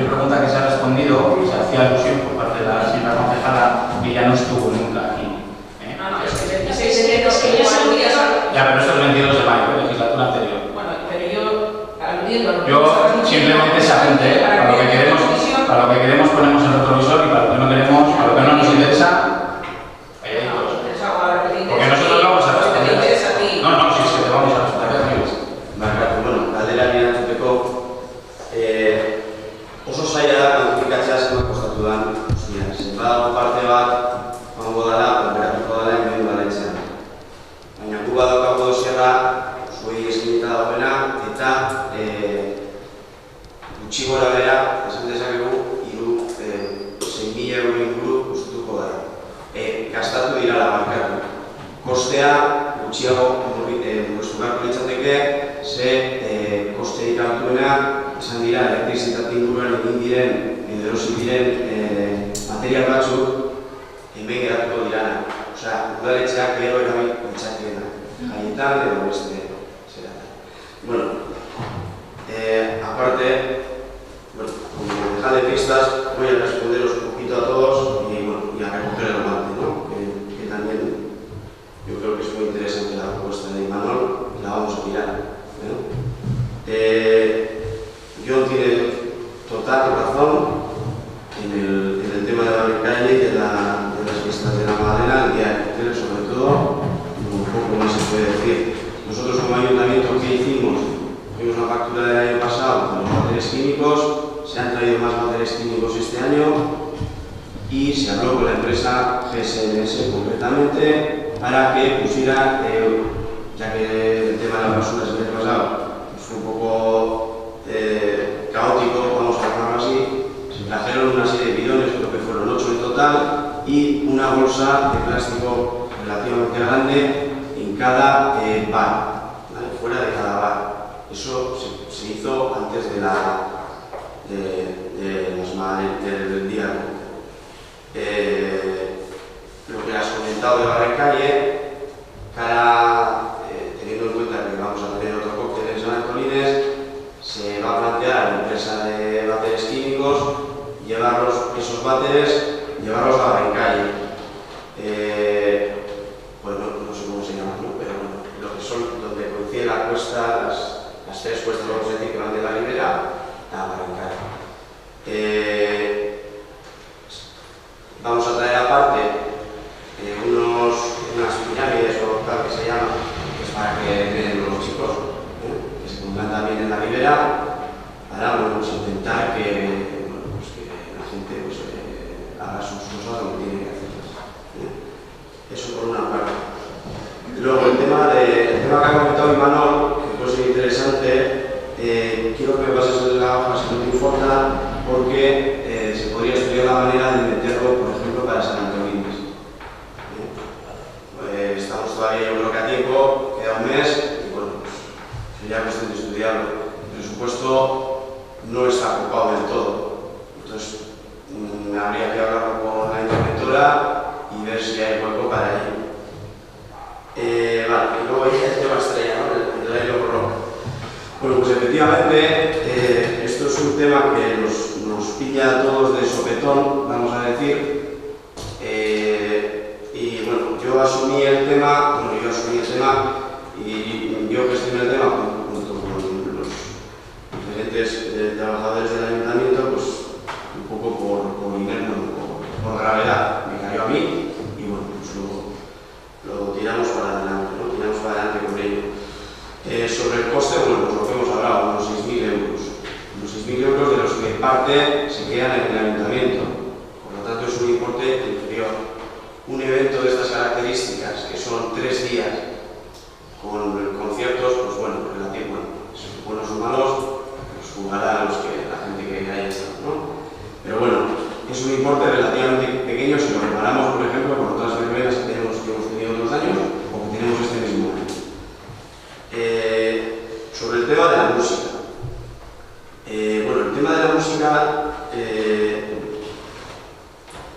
pregunta que se ha respondido, se hacía alusión por parte de la señora concejala que ya no estuvo nunca aquí. No, no, es que el Es 26 de enero que ya se igual días al- Ya, pero esto es el 22 de mayo, legislatura anterior. Bueno, pero yo, aludiendo a lo que Yo estabas diciendo, simplemente se apunte, para lo que queremos ponemos el retrovisor y para lo que no queremos, para lo que no nos interesa, calladitos. Porque nosotros vamos a Te responder. interesa a ti. No, sí, te vamos a responder. Bueno, galdera erantzuteko, oso zaila da kuantifikatzea zenbat kostatu den guztia. Zenbat parte bat joango dela, operatuko dela inmendu baletzean. Baina gu badaukago dosiera, zuei eskinita dagoena, eta gutxi gora bera, esan dezakegu, 6.000 euro inguru gustuko da. Gastatu dira labarkatu. Kostea gutxiago murriztu beharko litzateke, ze kosterik altuena esan dira elektrizitate inguruan egin diren edo erosi diren material batzuk hemen geratuko dirana. Osea, udaletxeak gero erabil ditzakeena, jaietan edo beste zeratan. Bueno, aparte, bueno, como concejal de pistas, voy a responderos un poquito a todos y, bueno, y a recoger el guante, ¿no? Que también yo creo que es muy interesante la propuesta de Imanol, la vamos a mirar. John tiene total razón en el tema de la Barrancalle y de las fiestas de la Magdalena, el día de cócteles sobre todo, un poco más se puede decir. Nosotros como ayuntamiento, ¿qué hicimos? Tuvimos una factura del año pasado con los materiales químicos, se han traído más materiales químicos este año y se habló con la empresa GSMS concretamente para que pusiera, ya que el tema de las basuras el año pasado fue un poco caótico, vamos a llamarlo así, se trajeron una serie de bidones, creo que fueron 8 en total, y una bolsa de plástico relativamente grande en cada bar, ¿vale? Fuera de cada bar. Eso se hizo antes del día. Lo que has comentado de Barrancalle, teniendo en cuenta que vamos a tener otro cóctel en San Antolines, se va a plantear a la empresa de váteres químicos esos váteres, llevarlos a Barrancalle. Pues no sé cómo se llama, ¿no? Pero bueno, lo que son, donde coincide la cuesta, las tres cuestas, vamos a decir, que van de la Ribera a Barrancalle. Vamos a traer aparte unas pirámides o tal que se llama, que es para que den los chicos, que se pongan también en la Ribera, para intentar que la gente haga sus cosas lo que tiene que hacer. Eso por una parte. Luego el tema que ha comentado Imanol, que puede ser interesante, quiero que me pases en la hoja si no te importa, porque se podría estudiar la manera de meterlo, por ejemplo, para San Antolines. Estamos todavía, yo creo que a tiempo, queda un mes, y bueno, pues sería cuestión de estudiarlo. El presupuesto no está ocupado del todo, entonces habría que hablarlo con la interventora y ver si hay hueco para ello. Vale, y luego ya el tema estrella, ¿no? El aire rock. Bueno, pues efectivamente, esto es un tema que nos pilla a todos de sopetón, vamos a decir. Y bueno, yo asumí el tema y yo gestioné el tema junto con los diferentes trabajadores del ayuntamiento, pues un poco por inercia, por gravedad. Me cayó a mí y bueno, pues lo tiramos para adelante, ¿no? Tiramos para adelante con ello. Sobre el coste coste, bueno, pues lo que hemos hablado, unos 6.000 euros. Unos 6.000 euros de los que parte se quedan en el ayuntamiento. Por lo tanto, es un importe inferior. Un evento de estas características, que son 3 días, con conciertos, pues bueno, relativos, buenos o malos, pues jugarán la gente que haya estado, ¿no? Pero bueno, es un importe relativamente pequeño si lo comparamos, por ejemplo, con otras verbenas que hemos tenido otros años o que tenemos este mismo año. Sobre el tema de la música. Bueno, el tema de la música,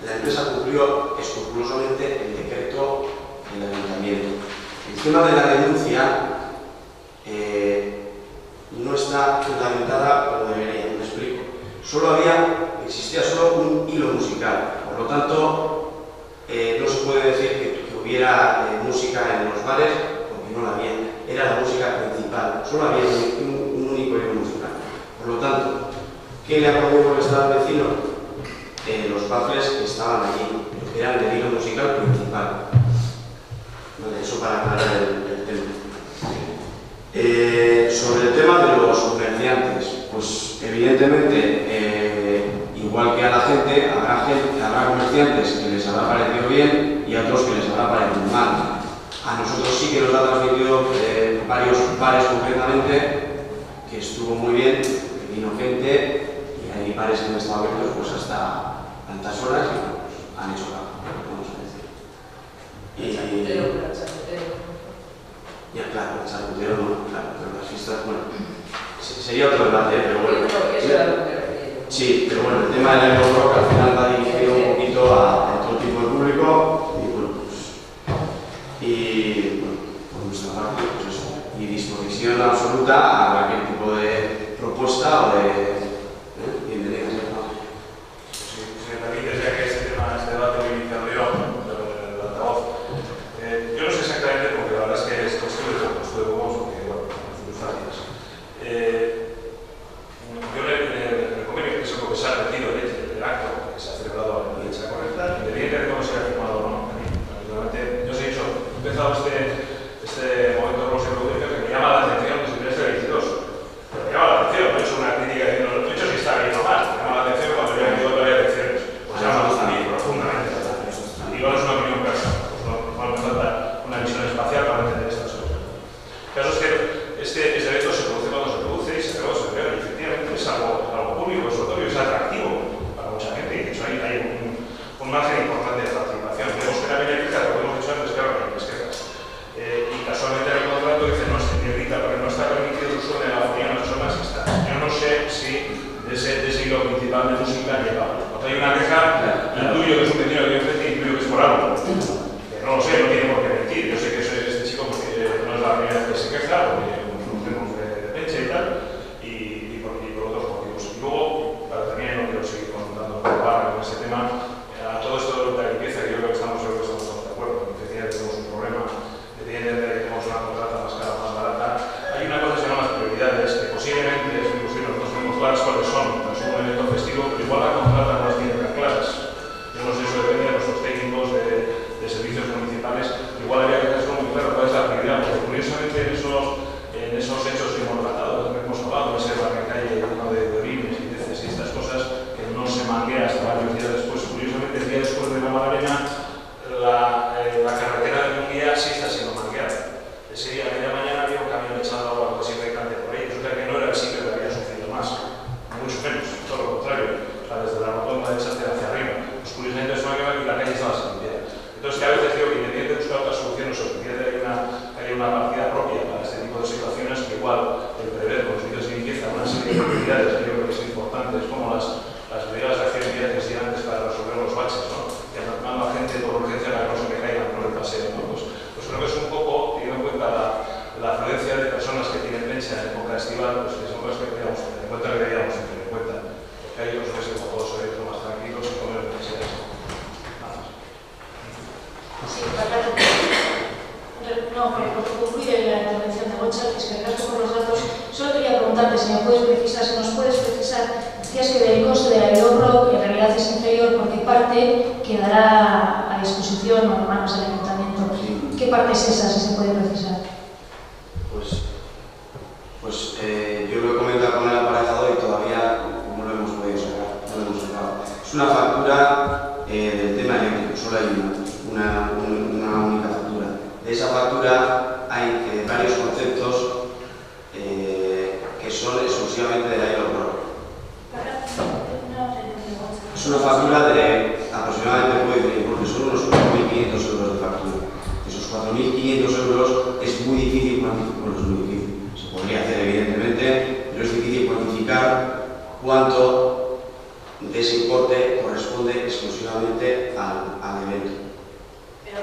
la empresa cumplió escrupulosamente el decreto del ayuntamiento. El tema de la denuncia no está fundamentada como debería, me explico. Existía solo un hilo musical, por lo tanto no se puede decir que hubiera música en los bares, porque no la había, era la música principal, solo había un único hilo musical. Por lo tanto, ¿qué le ha podido molestar al vecino? Los baffles que estaban allí, que eran el hilo musical principal. Vale, eso para aclarar el tema. Sobre el tema de los comerciantes, pues evidentemente, igual que a la gente, habrá comerciantes que les habrá parecido bien y a otros que les habrá parecido mal. A nosotros sí que nos ha transmitido varios bares concretamente que estuvo muy bien, que vino gente y hay bares que han estado abiertos pues hasta tantas horas y pues, han hecho caso, vamos a decir. Ya, claro, el charcutero no, claro, pero las fiestas, bueno, sería otro debate, pero bueno. Sí, pero bueno, el tema del rock al final va dirigido un poquito a otro tipo de público y bueno, pues, por nuestra parte, pues eso, y disposición absoluta a cualquier tipo de propuesta o de bienvenida. Sí, también desde que este debate lo he iniciado yo, el altavoz, yo no sé exactamente, porque la verdad es que esto estuve poco, porque bueno, circunstancias. Yo el convenio que se ha repetido el acto que se ha celebrado en fecha correcta, independientemente de cómo se haya firmado o no. Realmente, yo os he dicho, he empezado este momento de Rosa Rodríguez que me llama la atención desde el trimestre 22. Pero me llama la atención, no he hecho una crítica diciendo, lo he dicho si está bien o mal, me llama la atención cuando yo he ido todavía elecciones. Pues llama a mí profundamente. Y no es una opinión personal, pues no me falta una visión espacial para entender estas cosas. El caso es que este evento se produce cuando se produce y se acaba de celebrar. Y efectivamente es algo público, es notorio, es atractivo para mucha gente y de hecho hay un margen importante de participación. Vemos que la benéfica, lo que hemos dicho antes, claro, que hay quejas. Y casualmente en el contrato dice no se necesita porque no está permitido el uso de la batería en las personas que están. Yo no sé si de ese hilo principal de música lleva. Cuando hay una queja, intuyo que es un vecino que ofrece y intuyo que es por algo. Que no lo sé, no tiene por qué mentir. Yo sé que soy este chico porque no es la primera vez que se queja, porque conocemos de leche y tal, y por otros motivos. Y luego, también no quiero seguir contando con ese tema, a todo esto de la limpieza, que yo creo que estamos de acuerdo, que efectivamente tenemos un problema, evidentemente que tenemos una contrata más cara, más barata. Hay una cosa que se llama las prioridades, que posiblemente, es muy posible, nosotros tenemos claras cuáles son, no es un evento festivo, pero igual la contrata no las tiene tan claras. Yo no sé, eso depende de nuestros técnicos de servicios municipales, igual habría que tener muy claro cuál es la prioridad, porque curiosamente en esos hechos que hemos tratado, hemos hablado, ese barricalle lleno de orines y heces y estas cosas, que no se manguea hasta varios días después. Curiosamente, el día después de la Magdalena, la carretera de Munguía sí está siendo mangueada. Ese día, a media mañana, había un camión echando agua que siempre cante por ahí. Resulta que no era el sitio que había sucedido más, mucho menos, todo lo contrario. O sea, desde la rotonda de Chaste hacia arriba. Pues curiosamente es una quema y la calle estaba sin limpiar. Entonces, que a veces digo que independiente de buscar otras soluciones o que haya una partida propia para este tipo de situaciones, que igual el prever con los servicios de limpieza una serie de prioridades que yo creo que son importantes, como las brigadas de acción que decía antes para resolver los baches, ¿no? Que manda a gente por urgencia para que no se me caigan por el paseo, ¿no? Pues creo que es un poco, teniendo en cuenta la afluencia de personas que tienen pencha en época estival, pues que son cosas que deberíamos tener en cuenta, porque hay otros meses como todos eventos más tranquilos y comer necesidades. Nada más. Sí, no, porque concluye la intervención de Gocha, que es que gracias por los datos. Solo quería preguntarte si nos puedes precisar, decías que del coste de la Aerobro en realidad es inferior porque parte quedará a disposición o en manos del ayuntamiento. Sí. ¿Qué parte es esa, si se puede precisar? Pues Pues yo lo he comentado con el aparejador y todavía no lo hemos podido sacar, no lo hemos sacado. Es una factura del tema eléctrico, solo hay una única factura. De esa factura hay varios conceptos que son exclusivamente del Aerobro. Es una factura de aproximadamente, puede decir, porque son unos 4.500 euros de factura. Esos 4.500 euros es muy difícil cuantificar, bueno, es muy difícil, se podría hacer evidentemente, pero es difícil cuantificar cuánto de ese importe corresponde exclusivamente al evento. Pero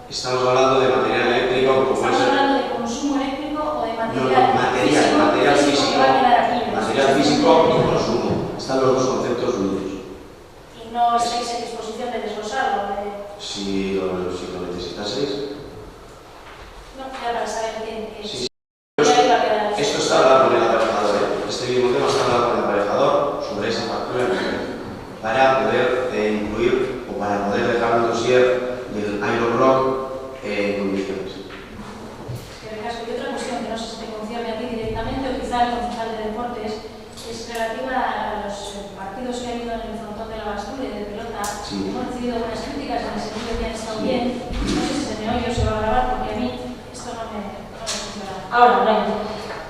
estamos hablando de material eléctrico, como ¿estamos puede ser. hablando de consumo eléctrico o de No, material físico. que va a quedar aquí? Material físico y consumo. Están los dos conceptos unidos. Y no estáis en disposición de desglosarlo. Si lo necesitaseis. No, ya para saber qué Sí. ya iba a quedar. Esto está hablado con el aparejador, Este mismo tema está hablado con el aparejador sobre esa factura para poder incluir o para poder dejar un dossier del Aerobrock en condiciones. Y otra cuestión que no sé si te concierne a ti directamente o quizá al concejal de deportes es relativa a los partidos que ha habido en el frontón de la Bastura de pelota. Sí. Hemos recibido buenas críticas en el sentido que han estado bien. No sé si se me oye o se va a grabar porque a mí esto no me funciona. Ahora, Brian,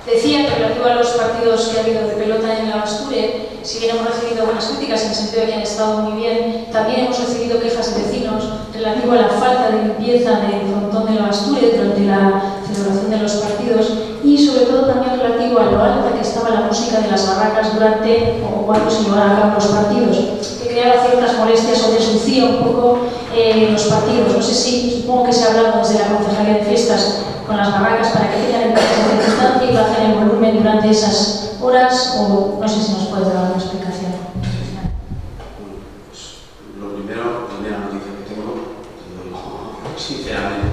decía que relativo a los partidos que ha habido de pelota en la Basture, si bien hemos recibido buenas críticas en el sentido de que han estado muy bien, también hemos recibido quejas de vecinos relativo a la falta de limpieza del frontón de la Basture durante la celebración de los partidos y sobre todo también relativo a lo alta que estaba la música de las barracas durante o cuando se llevaban a cabo los partidos, que creaba ciertas molestias o desucía un poco los partidos. No sé si, supongo que se ha hablado desde la Concejalía de Fiestas con las barracas para que tengan en cuenta esa circunstancia y bajen el volumen durante esas horas, o no sé si nos puedes dar una explicación. Pues, lo primero, la primera noticia que tengo, sinceramente,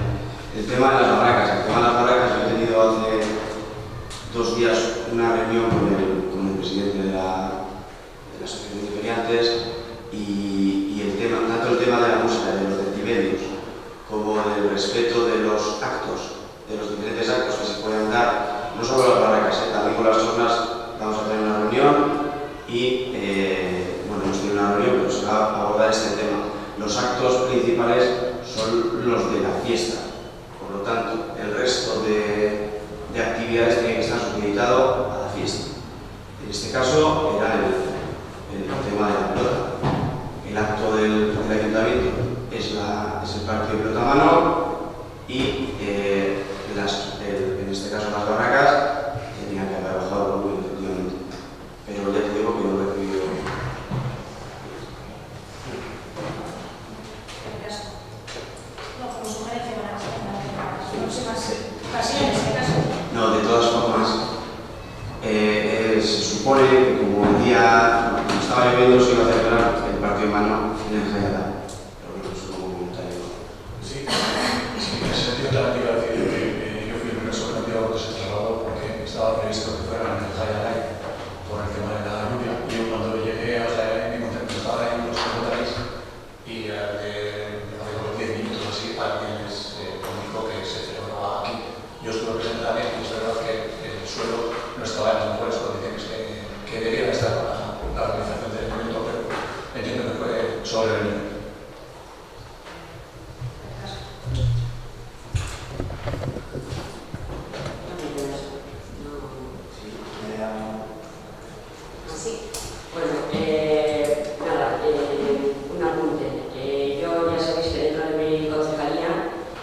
el tema de las barracas. El tema de las barracas, yo he tenido hace 2 días una reunión con el presidente de la Asociación de Feriantes y el tema, tanto el tema de la música, de los decibelios, como del respeto de los actos, de los diferentes actos que se pueden dar, no solo las barracas, también con las zonas. Vamos a tener una reunión y, bueno, hemos tenido una reunión, pero se va a abordar este tema. Los actos principales son los de la fiesta, por lo tanto, el resto de actividades tiene que estar supeditado a la fiesta. En este caso era el tema de la pelota. El acto del ayuntamiento es el partido de pelota a mano y en este caso las barracas tenían que haber bajado el volumen, efectivamente. Pero ya te digo que no he recibido. No, como sugerencia para las próximas ocasiones, en este caso. No, de todas formas, se supone que como el día, cuando estaba lloviendo, se iba a celebrar el partido de mano en el Jayalá. Pero bueno, eso como comentario. Sí, en ese sentido también iba a decir que yo fui el primer sorprendido que se trasladó porque estaba previsto que fuera en el Jayalá por el tema de la lluvia. Y yo cuando llegué, o sea, mi contento estaba en los hoteles y hace como 10 minutos o así alguien les comunicó que se celebraba aquí. Yo estuve presente también y es verdad que el suelo no estaba en las mejores condiciones que debía estar la organización del evento, pero entiendo que fue sobre el nivel. Sí. Bueno, nada, un apunte. Yo ya sabéis que dentro de mi concejalía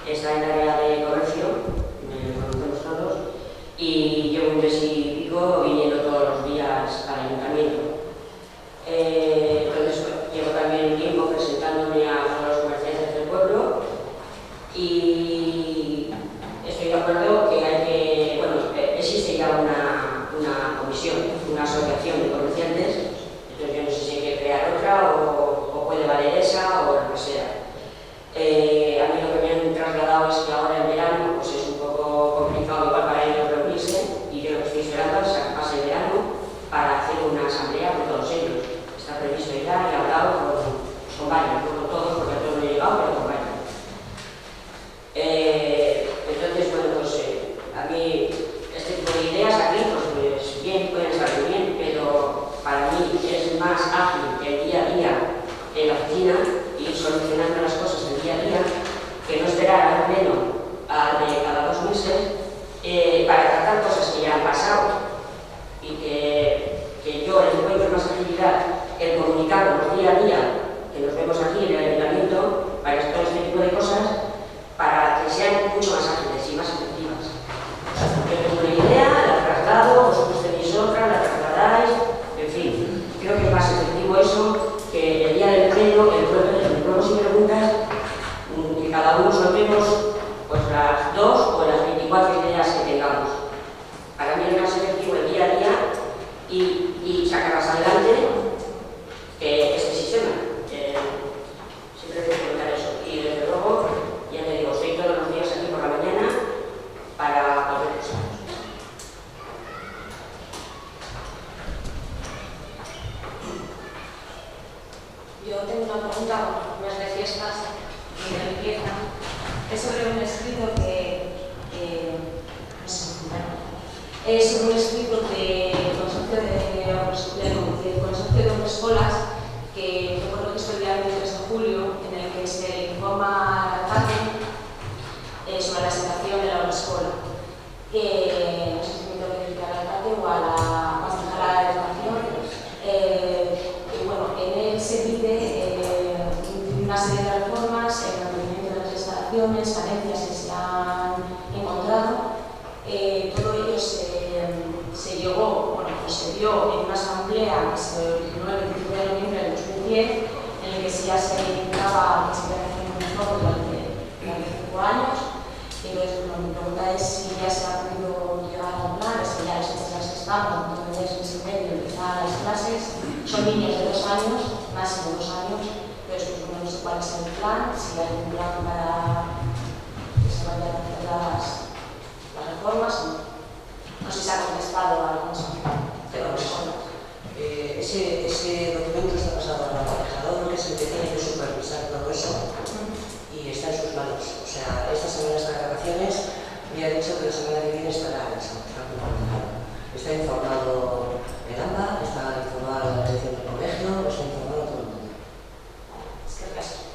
está el área de comercio, me conocemos todos, y llevo un mes y pico viniendo todos los días al ayuntamiento. Entonces llevo también un tiempo presentándome a los comerciantes del pueblo y estoy de acuerdo que hay que, bueno, existe ya una comisión, una asociación de comerciantes, entonces yo no sé si hay que crear otra o puede valer esa o lo que sea. A mí lo que me han trasladado es que ahora en verano pues es un poco complicado igual para ellos reunirse y yo lo que estoy esperando es a que pase el verano para hacer una asamblea más ágil el día a día en la oficina, ir solucionando las cosas del día a día, que no esperar al pleno de cada 2 meses para tratar cosas que ya han pasado, y que yo les encuentro más agilidad el comunicarnos día a día, que nos vemos aquí en el ayuntamiento, para todo este tipo de cosas, para que sean mucho más ágiles y más efectivas. Yo tengo una idea, la traslado, vosotros tenéis otra, la trasladáis, en fin, creo que es más efectivo eso que el día del pleno, el juegos y preguntas, que cada uno soltemos pues las 2 o las 24 ideas que tengamos. Para mí es más efectivo el día a día y sacarlas adelante que este sistema. Siempre tengo que comentar eso. Y desde luego, ya te digo, estoy todos los días aquí por la mañana para poder usar. Yo tengo una pregunta, no es de fiestas ni de limpieza, es sobre un escrito es sobre un escrito del consorcio de Hombrescolas que fue registro el día 23 de julio, en el que se informa al alcalde sobre la situación de la Hombrescola. No sé si me tengo que decir al alcalde o a la concejala de Educación. Y bueno, en él se pide una serie de reformas, el mantenimiento de las instalaciones, carencias que se han encontrado. Todo ello se llegó, bueno, pues se dio en una asamblea que se originó el 25 de noviembre del 2010, en el que ya se indicaba que se iba a hacer un informe durante 5 años. Entonces, bueno, mi pregunta es si ya se ha podido llegar a un plan, si ya las fechas en las que estamos, entonces es mes y medio, empezar las clases, son niños de 2 años, máximo 2 años, entonces pues, no sé cuál es el plan, si hay un plan para que se vayan a hacer las reformas, no sé si se ha contestado a algunas personas. Ese documento está pasado al aparejador, que es el que tiene que supervisar todo eso, y está en sus manos. O sea, esta semana está de vacaciones, me ha dicho que la semana que viene estará en San Francisco. Está informado el AMBA, está informado la dirección del colegio, está informado todo el mundo. Es que gracias.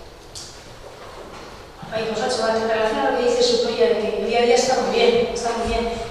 Ay, pues en relación a lo que dice Sutoya, de que el día a día está muy bien,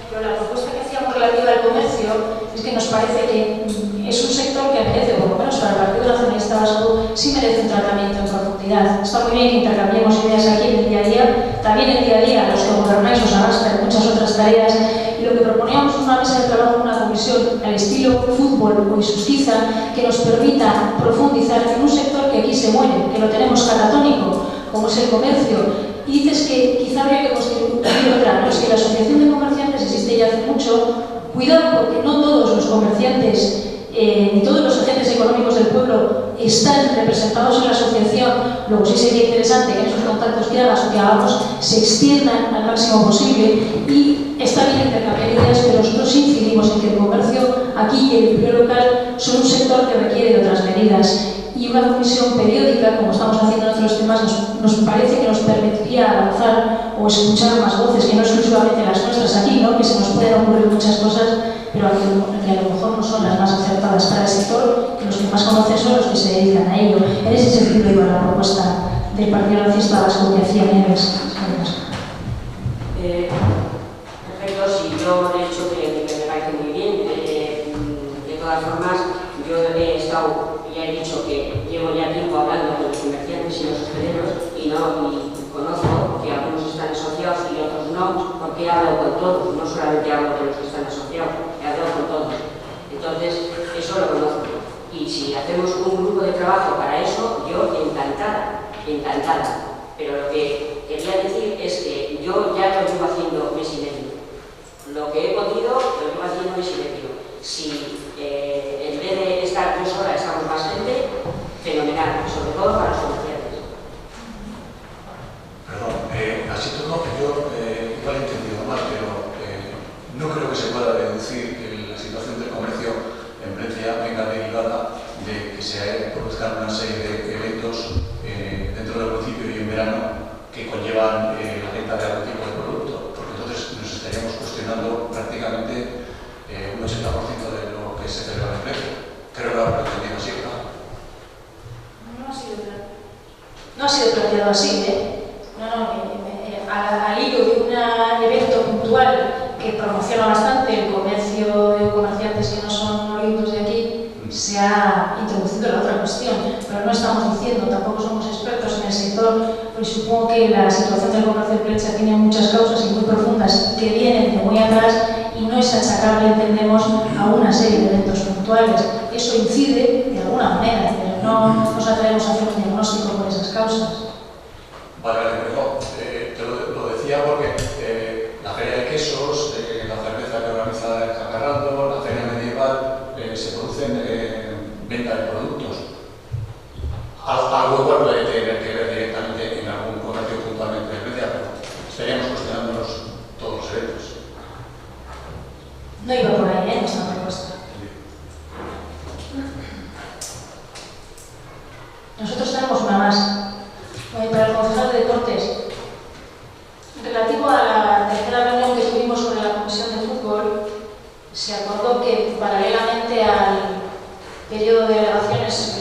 pero la propuesta que hacíamos relativa al comercio es que nos parece que es un sector que merece, por lo menos para el Partido Nacionalista Vasco, sí merece un tratamiento en profundidad. Está muy bien que intercambiemos ideas aquí en el día a día, también el día a día, los que gobernáis os arrastran muchas otras tareas, y lo que proponíamos es una mesa de trabajo, una comisión al estilo fútbol o Isustiza, que nos permita profundizar en un sector que aquí se muere, que lo tenemos catatónico, como es el comercio. Y dices que quizá habría que constituir otra, pero es que la Asociación de Comerciantes existe ya hace mucho. Cuidado, porque no todos los comerciantes ni todos los agentes económicos del pueblo están representados en la asociación. Luego sí sería interesante que en esos contactos que hagas o que hagamos se extiendan al máximo posible, y está bien intercambiar ideas, pero nosotros incidimos en que el comercio aquí y el empleo local son un sector que requiere de otras medidas. Y una comisión periódica, como estamos haciendo en otros temas, nos parece que nos permitiría avanzar o escuchar más voces, que no exclusivamente las nuestras aquí, ¿no? Que se nos pueden ocurrir muchas cosas, pero que a lo mejor no son las más acertadas para el sector, que los que más conocen son los que se dedican a ello. En ese sentido iba la propuesta del Partido Nacionalista Vasco que hacía Nieves. Perfecto, sí, yo he dicho que me parece muy bien. De todas formas, yo he estado, ya he dicho que llevo ya tiempo hablando con los comerciantes y los hosteleros y conozco que algunos están asociados y otros no, porque he hablado con todos, no solamente hablo con los que están asociados, he hablado con todos. Entonces, eso lo conozco. Y si hacemos un grupo de trabajo para eso, yo encantada. Pero lo que quería decir es que yo ya lo llevo haciendo mes y medio. Lo que he podido, lo llevo haciendo mes y medio. Si en vez de estar 2 horas estamos más gente, fenomenal, sobre todo para los comerciantes. Perdón, así todo, yo igual he entendido mal, pero no creo que se pueda deducir que la situación del comercio en Valencia venga derivada de que se produzcan una serie de eventos dentro del municipio y en verano que conllevan la venta de algún tipo de producto, porque entonces nos estaríamos cuestionando prácticamente un 80% de lo que se celebra en Valencia. Creo que lo he entendido así, ¿verdad? así, al hilo de un evento puntual que promociona bastante el comercio de comerciantes que no son oriundos de aquí, se ha introducido la otra cuestión, pero no estamos diciendo, tampoco somos expertos en el sector, pues supongo que la situación del comercio de prensa tiene muchas causas y muy profundas que vienen de muy atrás y no es achacable, entendemos, a una serie de eventos puntuales. Eso incide de alguna manera, pero no nos atrevemos a hacer un diagnóstico por esas causas. Vale, pero te lo decía porque la feria de quesos, la cerveza que organiza el Jacarrando, la feria medieval, se producen venta de productos. Algo igual puede tener que ver directamente en algún comercio puntualmente de media, pero estaríamos cuestionándonos todos los eventos. No iba por ahí, nuestra propuesta. Nosotros tenemos una más. Para el concejal de deportes, relativo a la tercera reunión que tuvimos sobre la comisión de fútbol, se acordó que paralelamente al periodo de alegaciones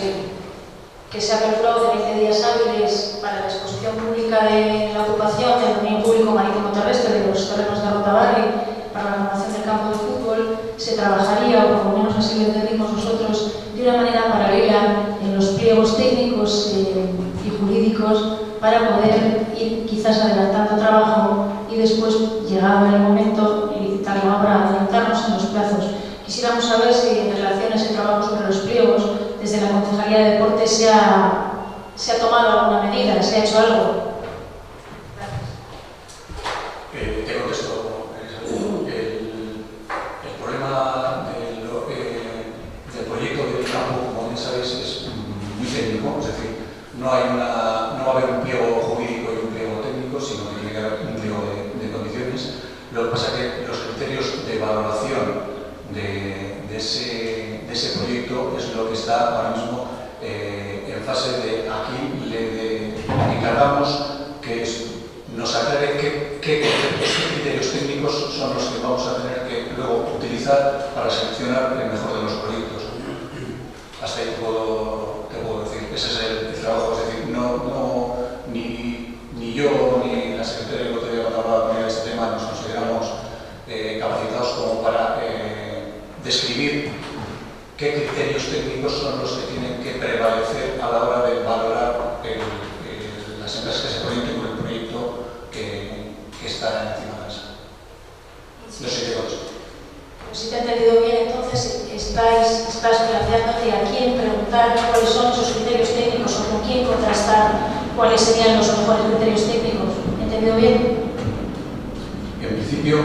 que se ha aperturado de 20 días hábiles para la exposición pública de la ocupación del dominio público marítimo terrestre de los terrenos de Rotabarri para la renovación del campo de fútbol, se trabajaría, o por lo menos así lo entendimos nosotros, de una manera paralela en los pliegos técnicos y jurídicos para poder ir quizás adelantando trabajo y después, llegado el momento, licitar la obra, adelantarnos en los plazos. Quisiéramos saber si en relación a ese trabajo sobre los pliegos, desde la Concejalía de Deportes se ha tomado alguna medida, se ha hecho algo. Te contesto. El problema del proyecto del campo, como bien sabéis, es muy técnico, es decir, no va a haber un pliego jurídico y un pliego técnico, sino que tiene que haber un pliego de condiciones. Lo que pasa es que los criterios de valoración de ese proyecto es lo que está ahora mismo en fase de aquí le encargamos que nos aclare qué criterios técnicos son los que vamos a tener que luego utilizar para seleccionar el mejor de los proyectos. Hasta ahí te puedo decir, ese es el trabajo, es decir, ni yo ni la secretaria del otro día cuando hablaba con ella de este tema nos consideramos capacitados como para describir qué criterios técnicos son los que tienen que prevalecer a la hora de valorar las empresas que se proyecten con el proyecto que está encima de la mesa. No sé qué cosa. Pues si te he entendido bien, entonces estás planteándote a quién preguntar cuáles son esos criterios técnicos o con quién contrastar cuáles serían los mejores criterios técnicos. ¿He entendido bien? En principio,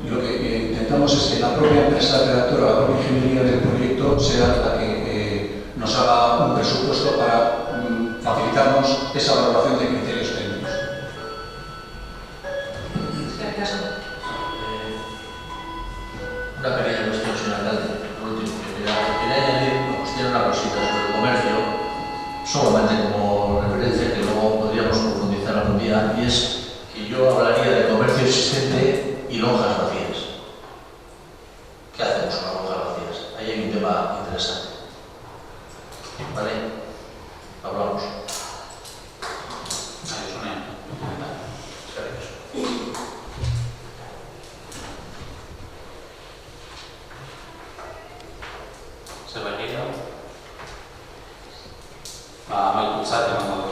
lo que intentamos es que la propia empresa redactora, la propia ingeniería del proyecto sea la que nos haga un presupuesto para facilitarnos esa valoración de criterios técnicos. ¿Qué caso? Una pequeña cuestión, señor alcalde, por último, que quería añadir, me cuestiona una cosita sobre el comercio, solamente como referencia, que luego podríamos profundizar algún día, y es que yo hablaría de comercio existente y lonjas vacías. ¿Qué hacemos con las lonjas vacías? Ahí hay un tema interesante. ¿Vale? Hablamos. Mai pulsat amb el